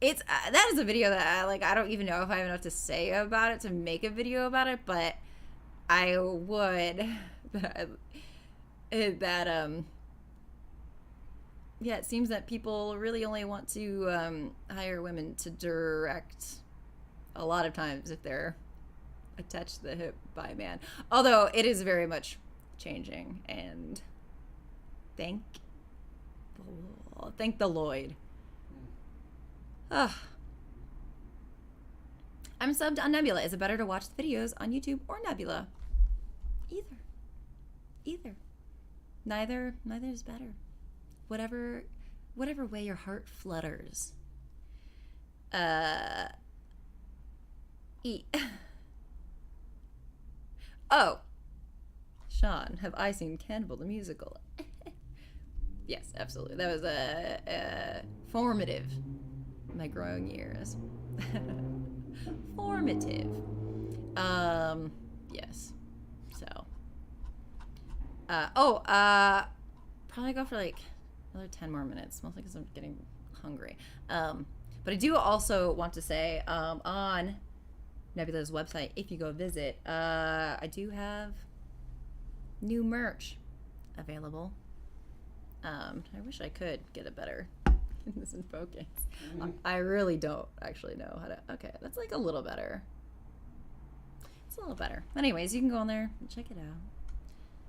It's that is a video that I don't even know if I have enough to say about it to make a video about it, but I would yeah, it seems that people really only want to hire women to direct a lot of times if they're attached to the hip by a man. Although it is very much changing, and thank the Lloyd. I'm subbed on Nebula. Is it better to watch the videos on YouTube or Nebula? Either. Neither is better. Whatever way your heart flutters. Oh, Sean, have I seen Cannibal the Musical? Yes, absolutely. That was formative in my growing years. Formative. Yes. So. Probably go for like another 10 more minutes, mostly because I'm getting hungry. But I do also want to say on Nebula's website, if you go visit, I do have new merch available. I wish I could get it better in this in focus. I really don't actually know how to. Okay, that's like a little better. It's a little better. Anyways, you can go on there and check it out.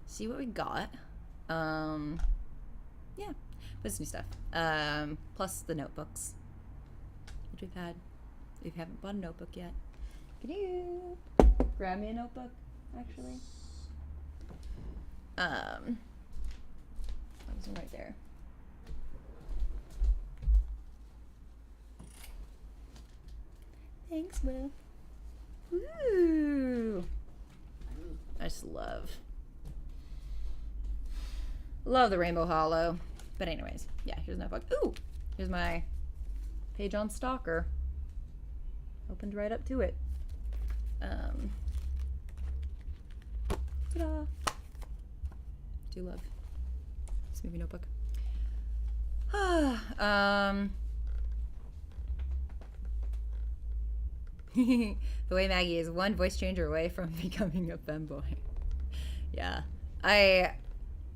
See what we got. Yeah, but it's new stuff. Plus the notebooks, which we've had. If you haven't bought a notebook yet, can you grab me a notebook? Actually, that was right there. Thanks, Will. Woo! I just love the Rainbow Hollow. But anyways, yeah, here's a notebook. Ooh, here's my page on Stalker. Opened right up to it. Ta-da! Do love this movie notebook. The way Maggie is one voice changer away from becoming a femboy. Yeah, I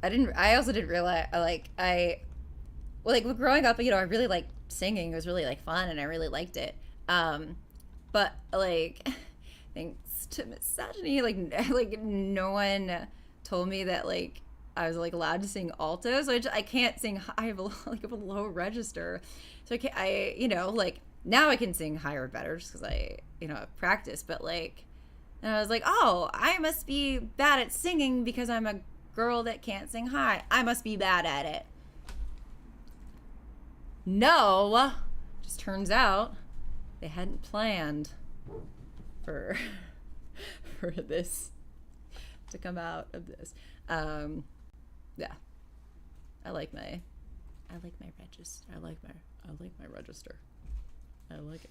also didn't realize with growing up, I really liked singing. It was really fun, and I really liked it. But thanks to misogyny, no one told me that I was allowed to sing alto, so I can't sing high. I have a low register, so now I can sing higher better just because I have practice. But and I was like, oh, I must be bad at singing because I'm a girl that can't sing high. I must be bad at it. No, just turns out they hadn't planned for this to come out of this. Yeah, I like my register. I like my register. I like it.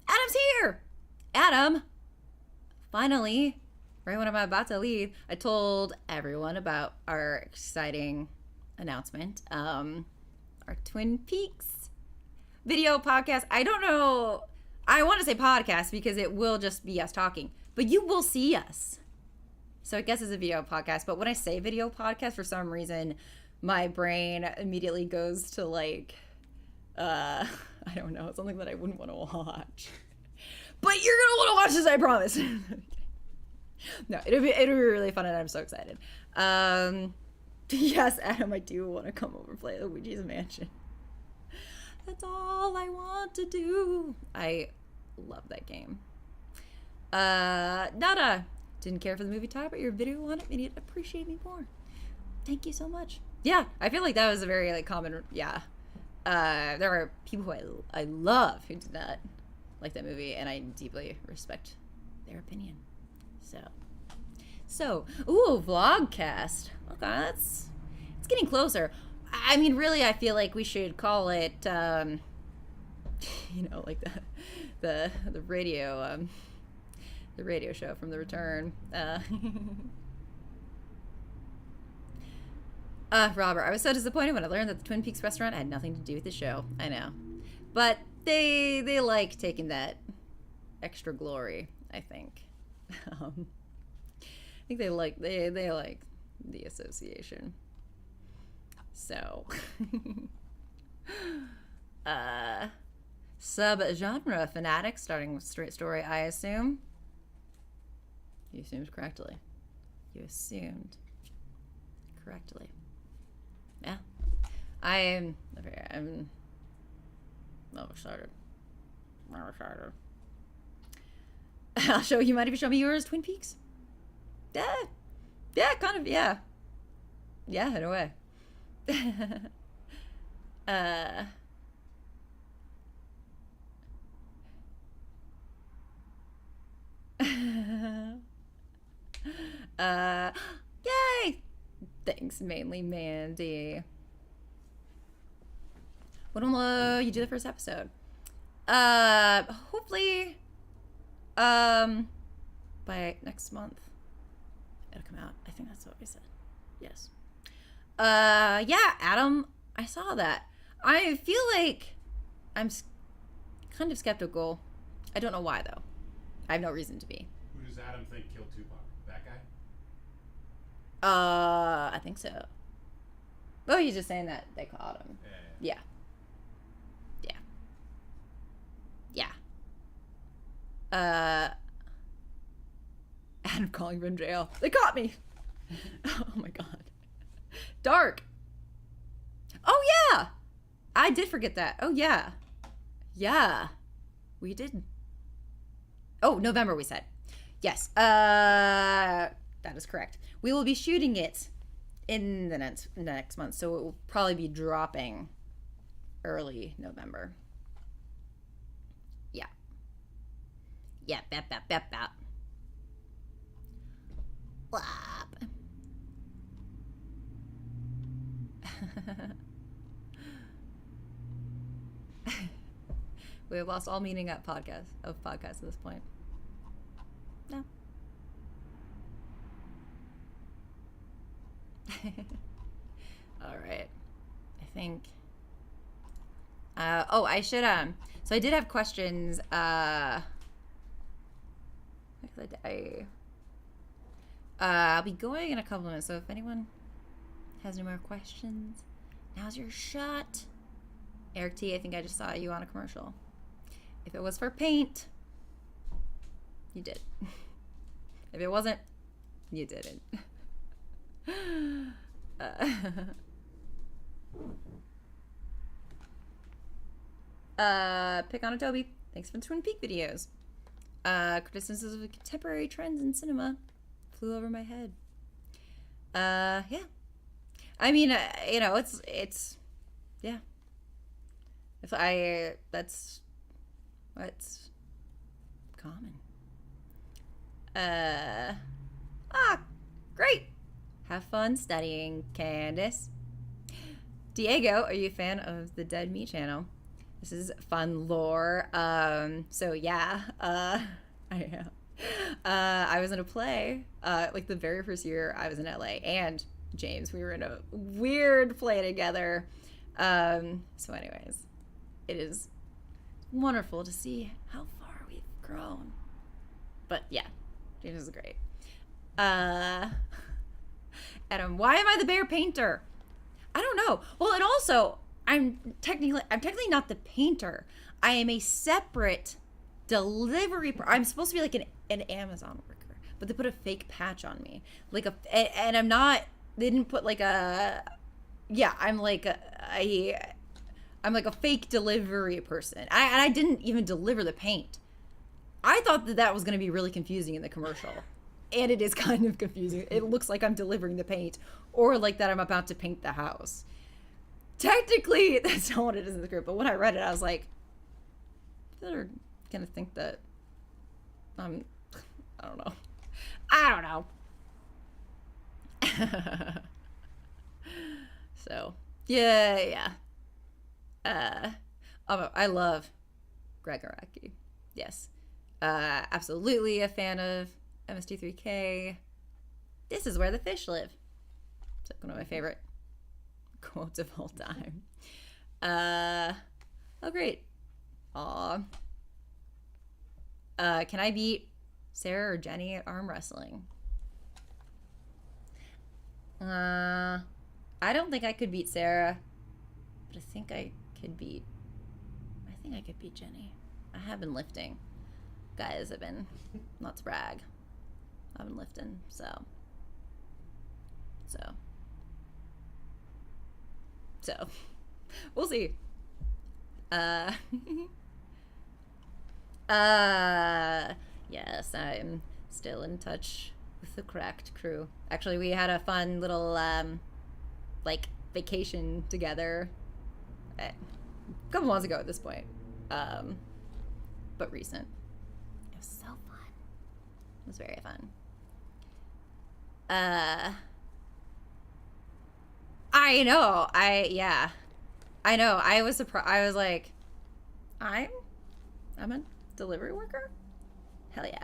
Adam's here. Adam, finally, right when I'm about to leave, I told everyone about our exciting announcement. Our Twin Peaks video podcast. I don't know. I want to say podcast because it will just be us talking, but you will see us. So I guess it's a video podcast. But when I say video podcast, for some reason, my brain immediately goes to I don't know, something that I wouldn't want to watch. But you're gonna want to watch this, I promise. No, it'll be really fun, and I'm so excited. Yes, Adam, I do want to come over and play Luigi's Mansion. That's all I want to do. I love that game. Nada, didn't care for the movie tie, but your video on it made it appreciate me more. Thank you so much. Yeah, I feel like that was a very like common. Yeah, there are people who I love who did not like that movie, and I deeply respect their opinion. So ooh, vlogcast. Okay, it's getting closer. I mean, really, I feel like we should call it, you know, like the radio show from The Return. Robert, I was so disappointed when I learned that the Twin Peaks restaurant had nothing to do with the show. I know, but they like taking that extra glory. I think. I think they like the association. So, sub-genre fanatic, starting with straight story, I assume. You assumed correctly. You assumed correctly. Yeah. I'm excited. I'm excited. I'll show you. Mind if you show me yours, Twin Peaks? Yeah, kind of, yeah. Yeah, in a way. Yay! Thanks, mainly Mandy. When will you do the first episode? Hopefully, by next month. It'll come out. I think that's what we said. Yes. Yeah, Adam, I saw that. I feel like I'm kind of skeptical. I don't know why, though. I have no reason to be. Who does Adam think killed Tupac? That guy? I think so. Oh, he's just saying that they caught him. Yeah. Adam calling from jail. They caught me. Oh my god. Dark. Oh yeah. I did forget that. Oh yeah. Yeah. We did. Oh, November we said. Yes. That is correct. We will be shooting it in the next month, so it will probably be dropping early November. Yeah. Yeah, bap. Flap. We have lost all meaning of podcasts at this point. No. All right. I think. I should So I did have questions. I'll be going in a couple minutes. So if anyone has any more questions, now's your shot. Eric T, I think I just saw you on a commercial. If it was for paint, you did. If it wasn't, you didn't. Pick on a Toby. Thanks for the Twin Peak videos. Criticisms of contemporary trends in cinema flew over my head. Yeah. I mean, it's yeah. That's common. Great. Have fun studying, Candace. Diego, are you a fan of the Dead Meat channel? This is fun lore. So yeah, I am. I was in a play, like the very first year I was in LA, and James, we were in a weird play together. So anyways, it is wonderful to see how far we've grown. But yeah, James is great. Adam, why am I the bear painter? I don't know. Well, and also, I'm technically not the painter. I am a separate delivery. I'm supposed to be like an Amazon worker, but they put a fake patch on me, and I'm not. They didn't put like a. Yeah, I'm like I'm like a fake delivery person. And I didn't even deliver the paint. I thought that was going to be really confusing in the commercial. And it is kind of confusing. It looks like I'm delivering the paint, or like that I'm about to paint the house. Technically, that's not what it is in the script, but when I read it, I was like, they're gonna think that I don't know. So, yeah. I love Greg Araki. Yes. Absolutely a fan of MST3K. This is where the fish live. It's like one of my favorite quotes of all time. Oh, great. Aw. Can I beat Sarah or Jenny at arm wrestling? I don't think I could beat Sarah, but I think I could beat Jenny. I have been lifting. Guys, I've been, not to brag, I've been lifting, so. We'll see. Yes, I'm still in touch with the Cracked crew. Actually, we had a fun little, like, vacation together a couple months ago at this point. But recent. It was so fun. It was very fun. I know. I know. I was surprised. I was like, I'm a delivery worker? Hell yeah.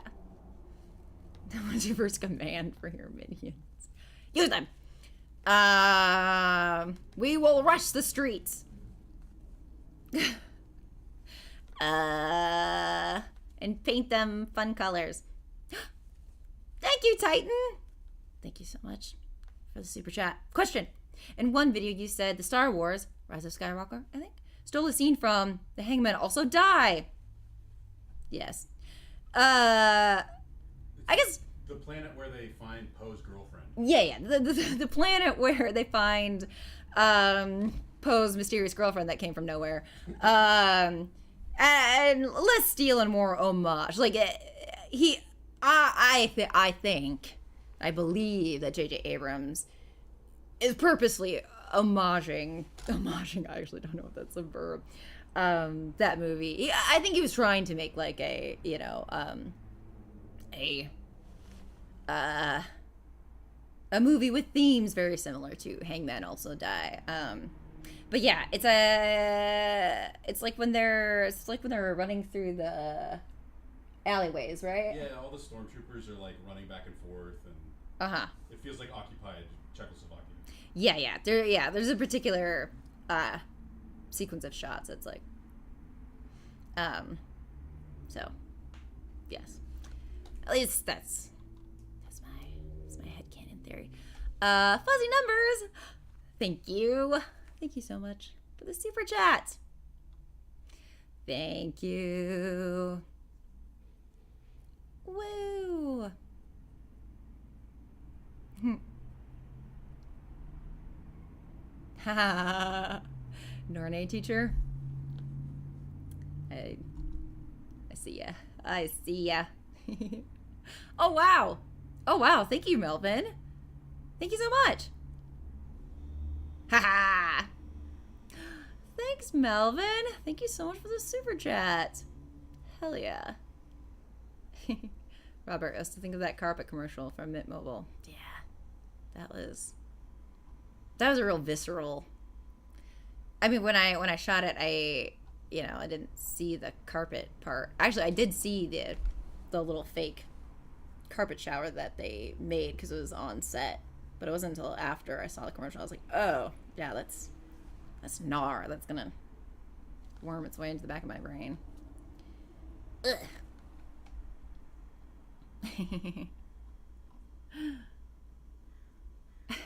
That was your first command for your minions. Use them. We will rush the streets. And paint them fun colors. Thank you, Titan. Thank you so much for the super chat. Question. In one video you said the Star Wars, Rise of Skywalker, I think, stole a scene from The Hangmen Also Die. Yes. I guess... The planet where they find Poe's girlfriend. Yeah. The planet where they find Poe's mysterious girlfriend that came from nowhere. And less steal and more homage. Like, I believe that J.J. Abrams is purposely homaging, I actually don't know if that's a verb, that movie. I think he was trying to make, like, a movie with themes very similar to Hangmen Also Die. But yeah, it's like when they're running through the alleyways, right? Yeah, all the stormtroopers are like running back and forth, and it feels like occupied Czechoslovakia. Yeah. There's a particular sequence of shots that's like, so yes, at least that's my headcanon theory. Fuzzy numbers. Thank you so much for the super chat. Thank you. Woo. Ha. Nornay teacher. I see ya. Oh wow. Thank you, Melvin. Thank you so much. Ha. Thanks, Melvin. Thank you so much for the super chat. Hell yeah. Robert, I used to think of that carpet commercial from Mint Mobile. Yeah, that was a real visceral. I mean, when I shot it, I didn't see the carpet part. Actually, I did see the little fake carpet shower that they made because it was on set. But it wasn't until after I saw the commercial I was like, oh yeah, that's gnar. That's gonna worm its way into the back of my brain. Ugh. I was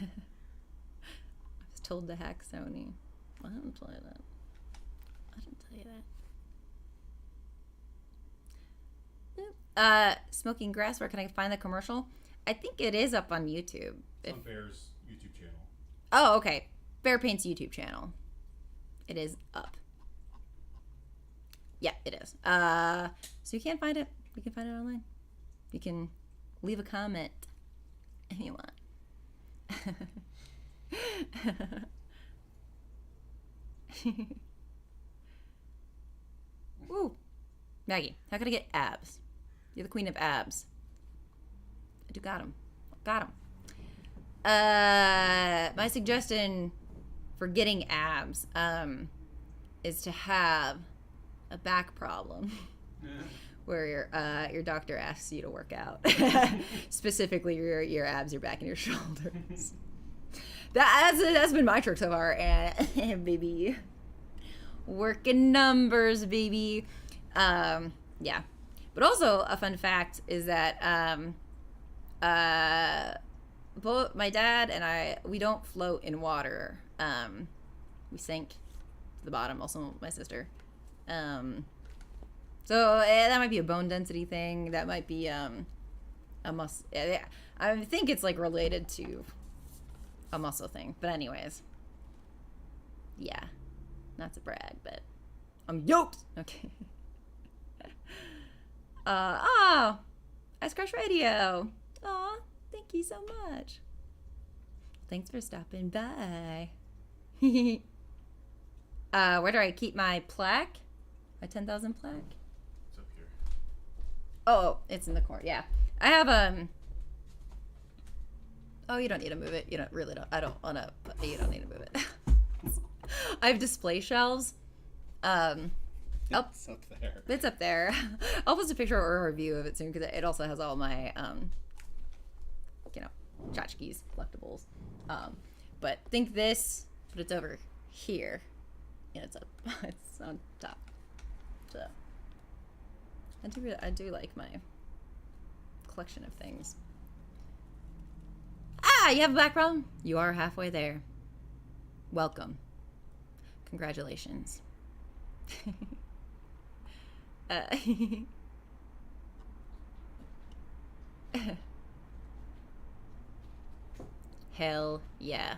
told to hack Sony. I didn't tell you that. Smoking Grass, where can I find the commercial? I think it is up on YouTube. It's on Bear's YouTube channel. Oh, okay. Bear Paint's YouTube channel. It is up. Yeah, it is. So you can find it. You can find it online. You can leave a comment if you want. Woo. Maggie, how can I get abs? You're the queen of abs. I do got 'em. Got 'em. My suggestion for getting abs is to have a back problem where your doctor asks you to work out. Specifically your abs, your back, and your shoulders. That's been my trick so far, and baby, working numbers, baby. Yeah, but also a fun fact is that both my dad and I, we don't float in water. We sink to the bottom. Also, my sister. So that might be a bone density thing. That might be a muscle. I think it's like related to a muscle thing. But anyways, yeah, not to brag, but I'm yoked. Okay. Ice Crush Radio. Aw, thank you so much. Thanks for stopping by. Where do I keep my plaque? My 10,000 plaque? It's up here. Oh, it's in the corner. Yeah. I have, oh, you don't need to move it. You don't really don't. I don't want to, you don't need to move it. I have display shelves. It's up there. It's up there. I'll post a picture or a review of it soon because it also has all my, tchotchkes, collectibles. But think this, but it's over here, and it's up. It's on top. So I do like my collection of things. You have a back problem? You are halfway there. Welcome. Congratulations. Hell yeah.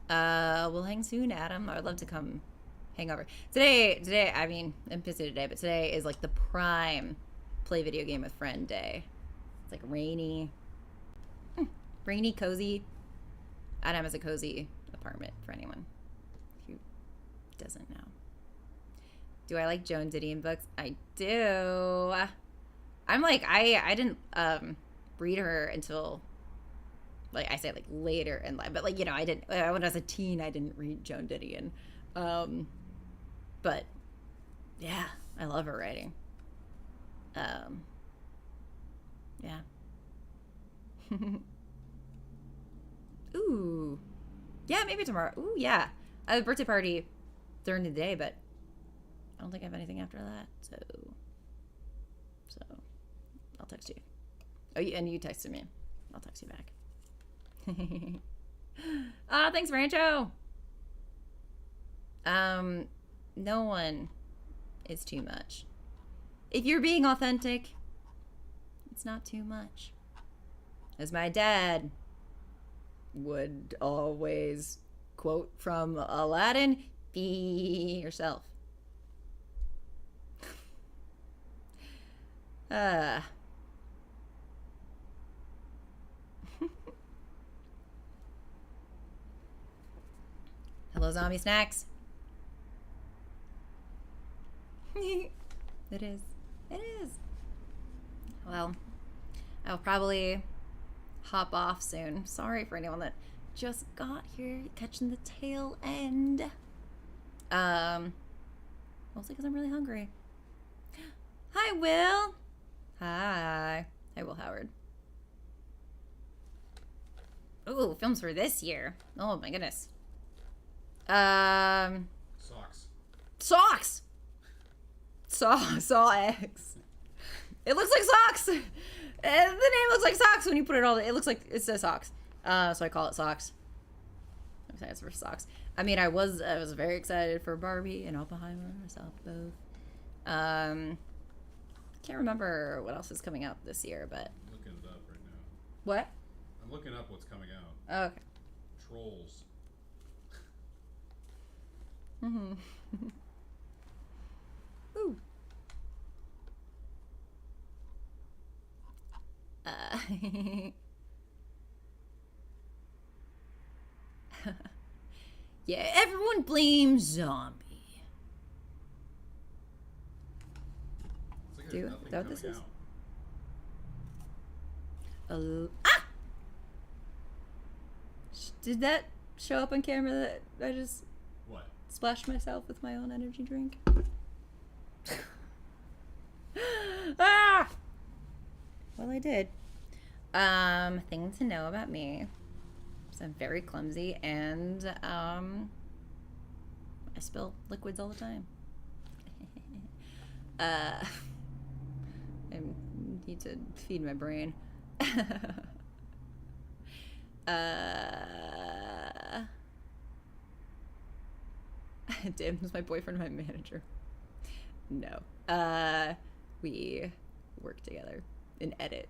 We'll hang soon, Adam. I would love to come hang over. Today, I mean, I'm busy today, but today is like the prime play video game with friend day. It's like rainy. Rainy, cozy. Adam has a cozy apartment for anyone who doesn't know. Do I like Joan Didion books? I do. I'm like, I didn't read her until, like, I say like later in life, but like, I didn't, when I was a teen, I didn't read Joan Didion. But yeah, I love her writing. Yeah. Ooh. Yeah, maybe tomorrow. Ooh, yeah. I have a birthday party during the day, but I don't think I have anything after that. So I'll text you. Oh, and you texted me. I'll text you back. Thanks, Rancho. No one is too much. If you're being authentic, it's not too much. As my dad would always quote from Aladdin, be yourself. Hello, zombie snacks. It is. It is. Well, I'll probably hop off soon. Sorry for anyone that just got here, catching the tail end. Mostly because I'm really hungry. Hi, Will. Hi. Hi, Will Howard. Ooh, films for this year. Oh my goodness. Socks. Socks. Saw X. It looks like socks. The name looks like socks when you put it all. It looks like it says socks. So I call it socks. I'm excited for socks. I mean, I was very excited for Barbie and Oppenheimer. I saw both. Can't remember what else is coming out this year, but I'm looking it up right now. What? I'm looking up what's coming out. Oh, okay. Trolls. Ooh. Yeah, everyone blames Zombie. Like Is that what this is? Out. Did that show up on camera that I just What? splashed myself with my own energy drink? Well, I did. Thing to know about me. So I'm very clumsy and I spill liquids all the time. I need to feed my brain. Damn, is my boyfriend my manager? No. We work together and edit.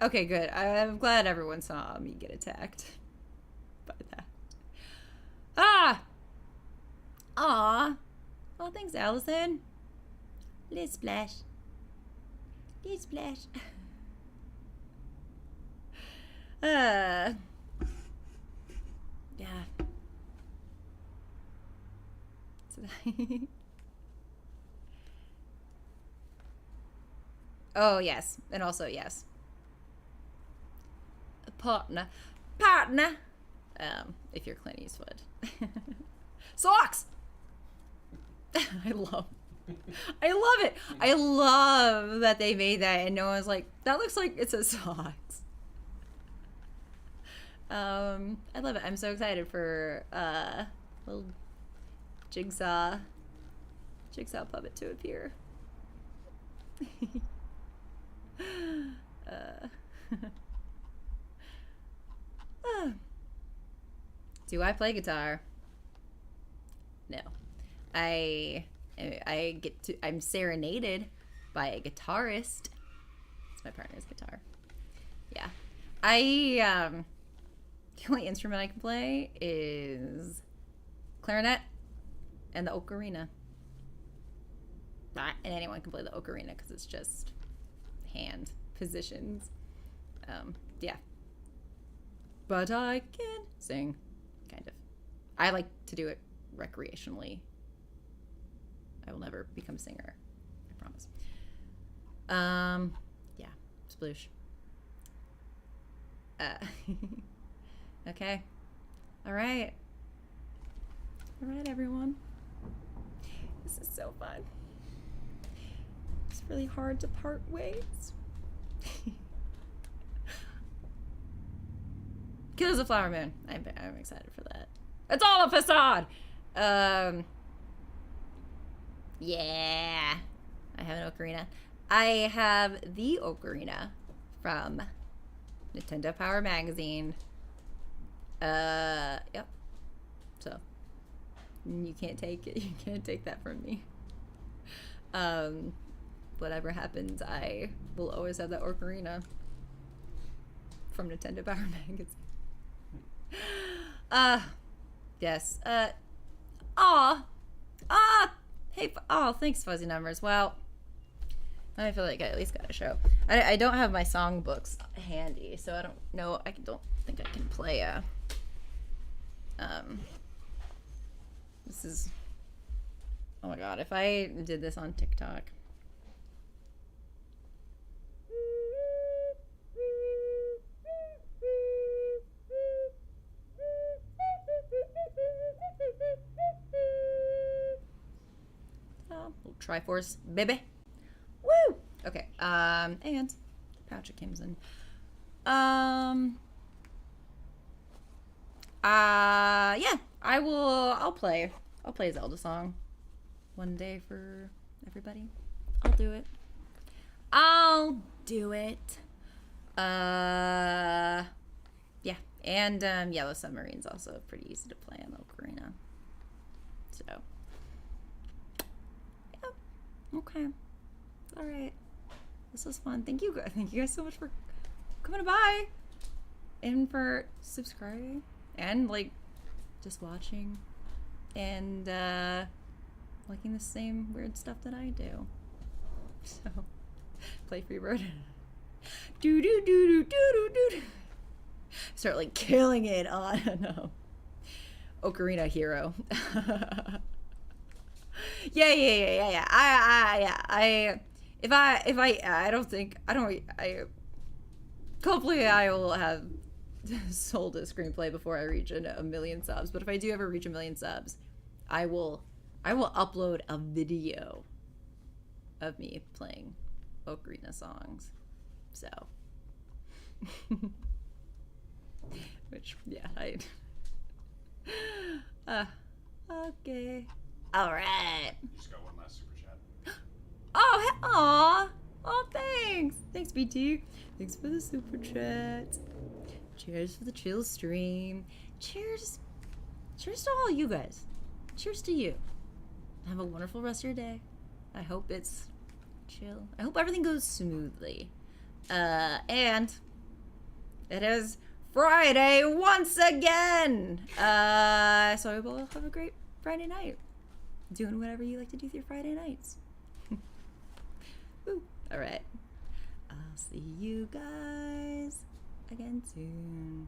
Okay, good. I'm glad everyone saw me get attacked by that. Aw. Oh, thanks, Allison. Little splash. Little splash. Yeah. Oh, yes. And also, yes. A partner. If you're Clint Eastwood. Socks! I love it. I love that they made that and no one's like, that looks like it says socks. I love it. I'm so excited for little jigsaw puppet to appear. Do I play guitar? No. I'm serenaded by a guitarist. It's my partner's guitar. Yeah. The only instrument I can play is clarinet and the ocarina. And anyone can play the ocarina because it's just hand positions. Yeah. But I can sing, kind of. I like to do it recreationally. I will never become a singer, I promise. Yeah, sploosh. Okay. All right, everyone. This is so fun. It's really hard to part ways. Kills the Flower Moon. I'm excited for that. It's all a facade. Yeah. I have an ocarina. I have the ocarina from Nintendo Power Magazine. Yep. So you can't take it. You can't take that from me. Whatever happens, I will always have that ocarina from Nintendo Power Magazine. Yes. Hey, thanks, Fuzzy Numbers. Well, I feel like I at least got a show. I don't have my songbooks handy, so I don't know. I don't think I can play this is, oh my god, if I did this on TikTok. Little Triforce, baby. Woo! Okay, and Patrick comes in. Yeah, I'll play a Zelda song one day for everybody. I'll do it. Yeah, and Yellow Submarine's also pretty easy to play on the ocarina. So, yeah, okay, all right. This was fun. Thank you guys so much for coming by and for subscribing and like just watching and liking the same weird stuff that I do. So, play Freebird. Do do do do do do do. Start like killing it on Ocarina Hero. Yeah. Hopefully I will have sold a screenplay before I reach a million subs. But if I do ever reach a million subs, I will upload a video of me playing Ocarina songs. So, which, yeah, okay. All right. Just got one last super chat. Oh, thanks. Thanks, BT. Thanks for the super chat. Cheers for the chill stream. Cheers to all you guys. Cheers to you. Have a wonderful rest of your day. I hope it's chill. I hope everything goes smoothly. And it is Friday once again. So I will have a great Friday night. Doing whatever you like to do with your Friday nights. Woo. All right. I'll see you guys again soon.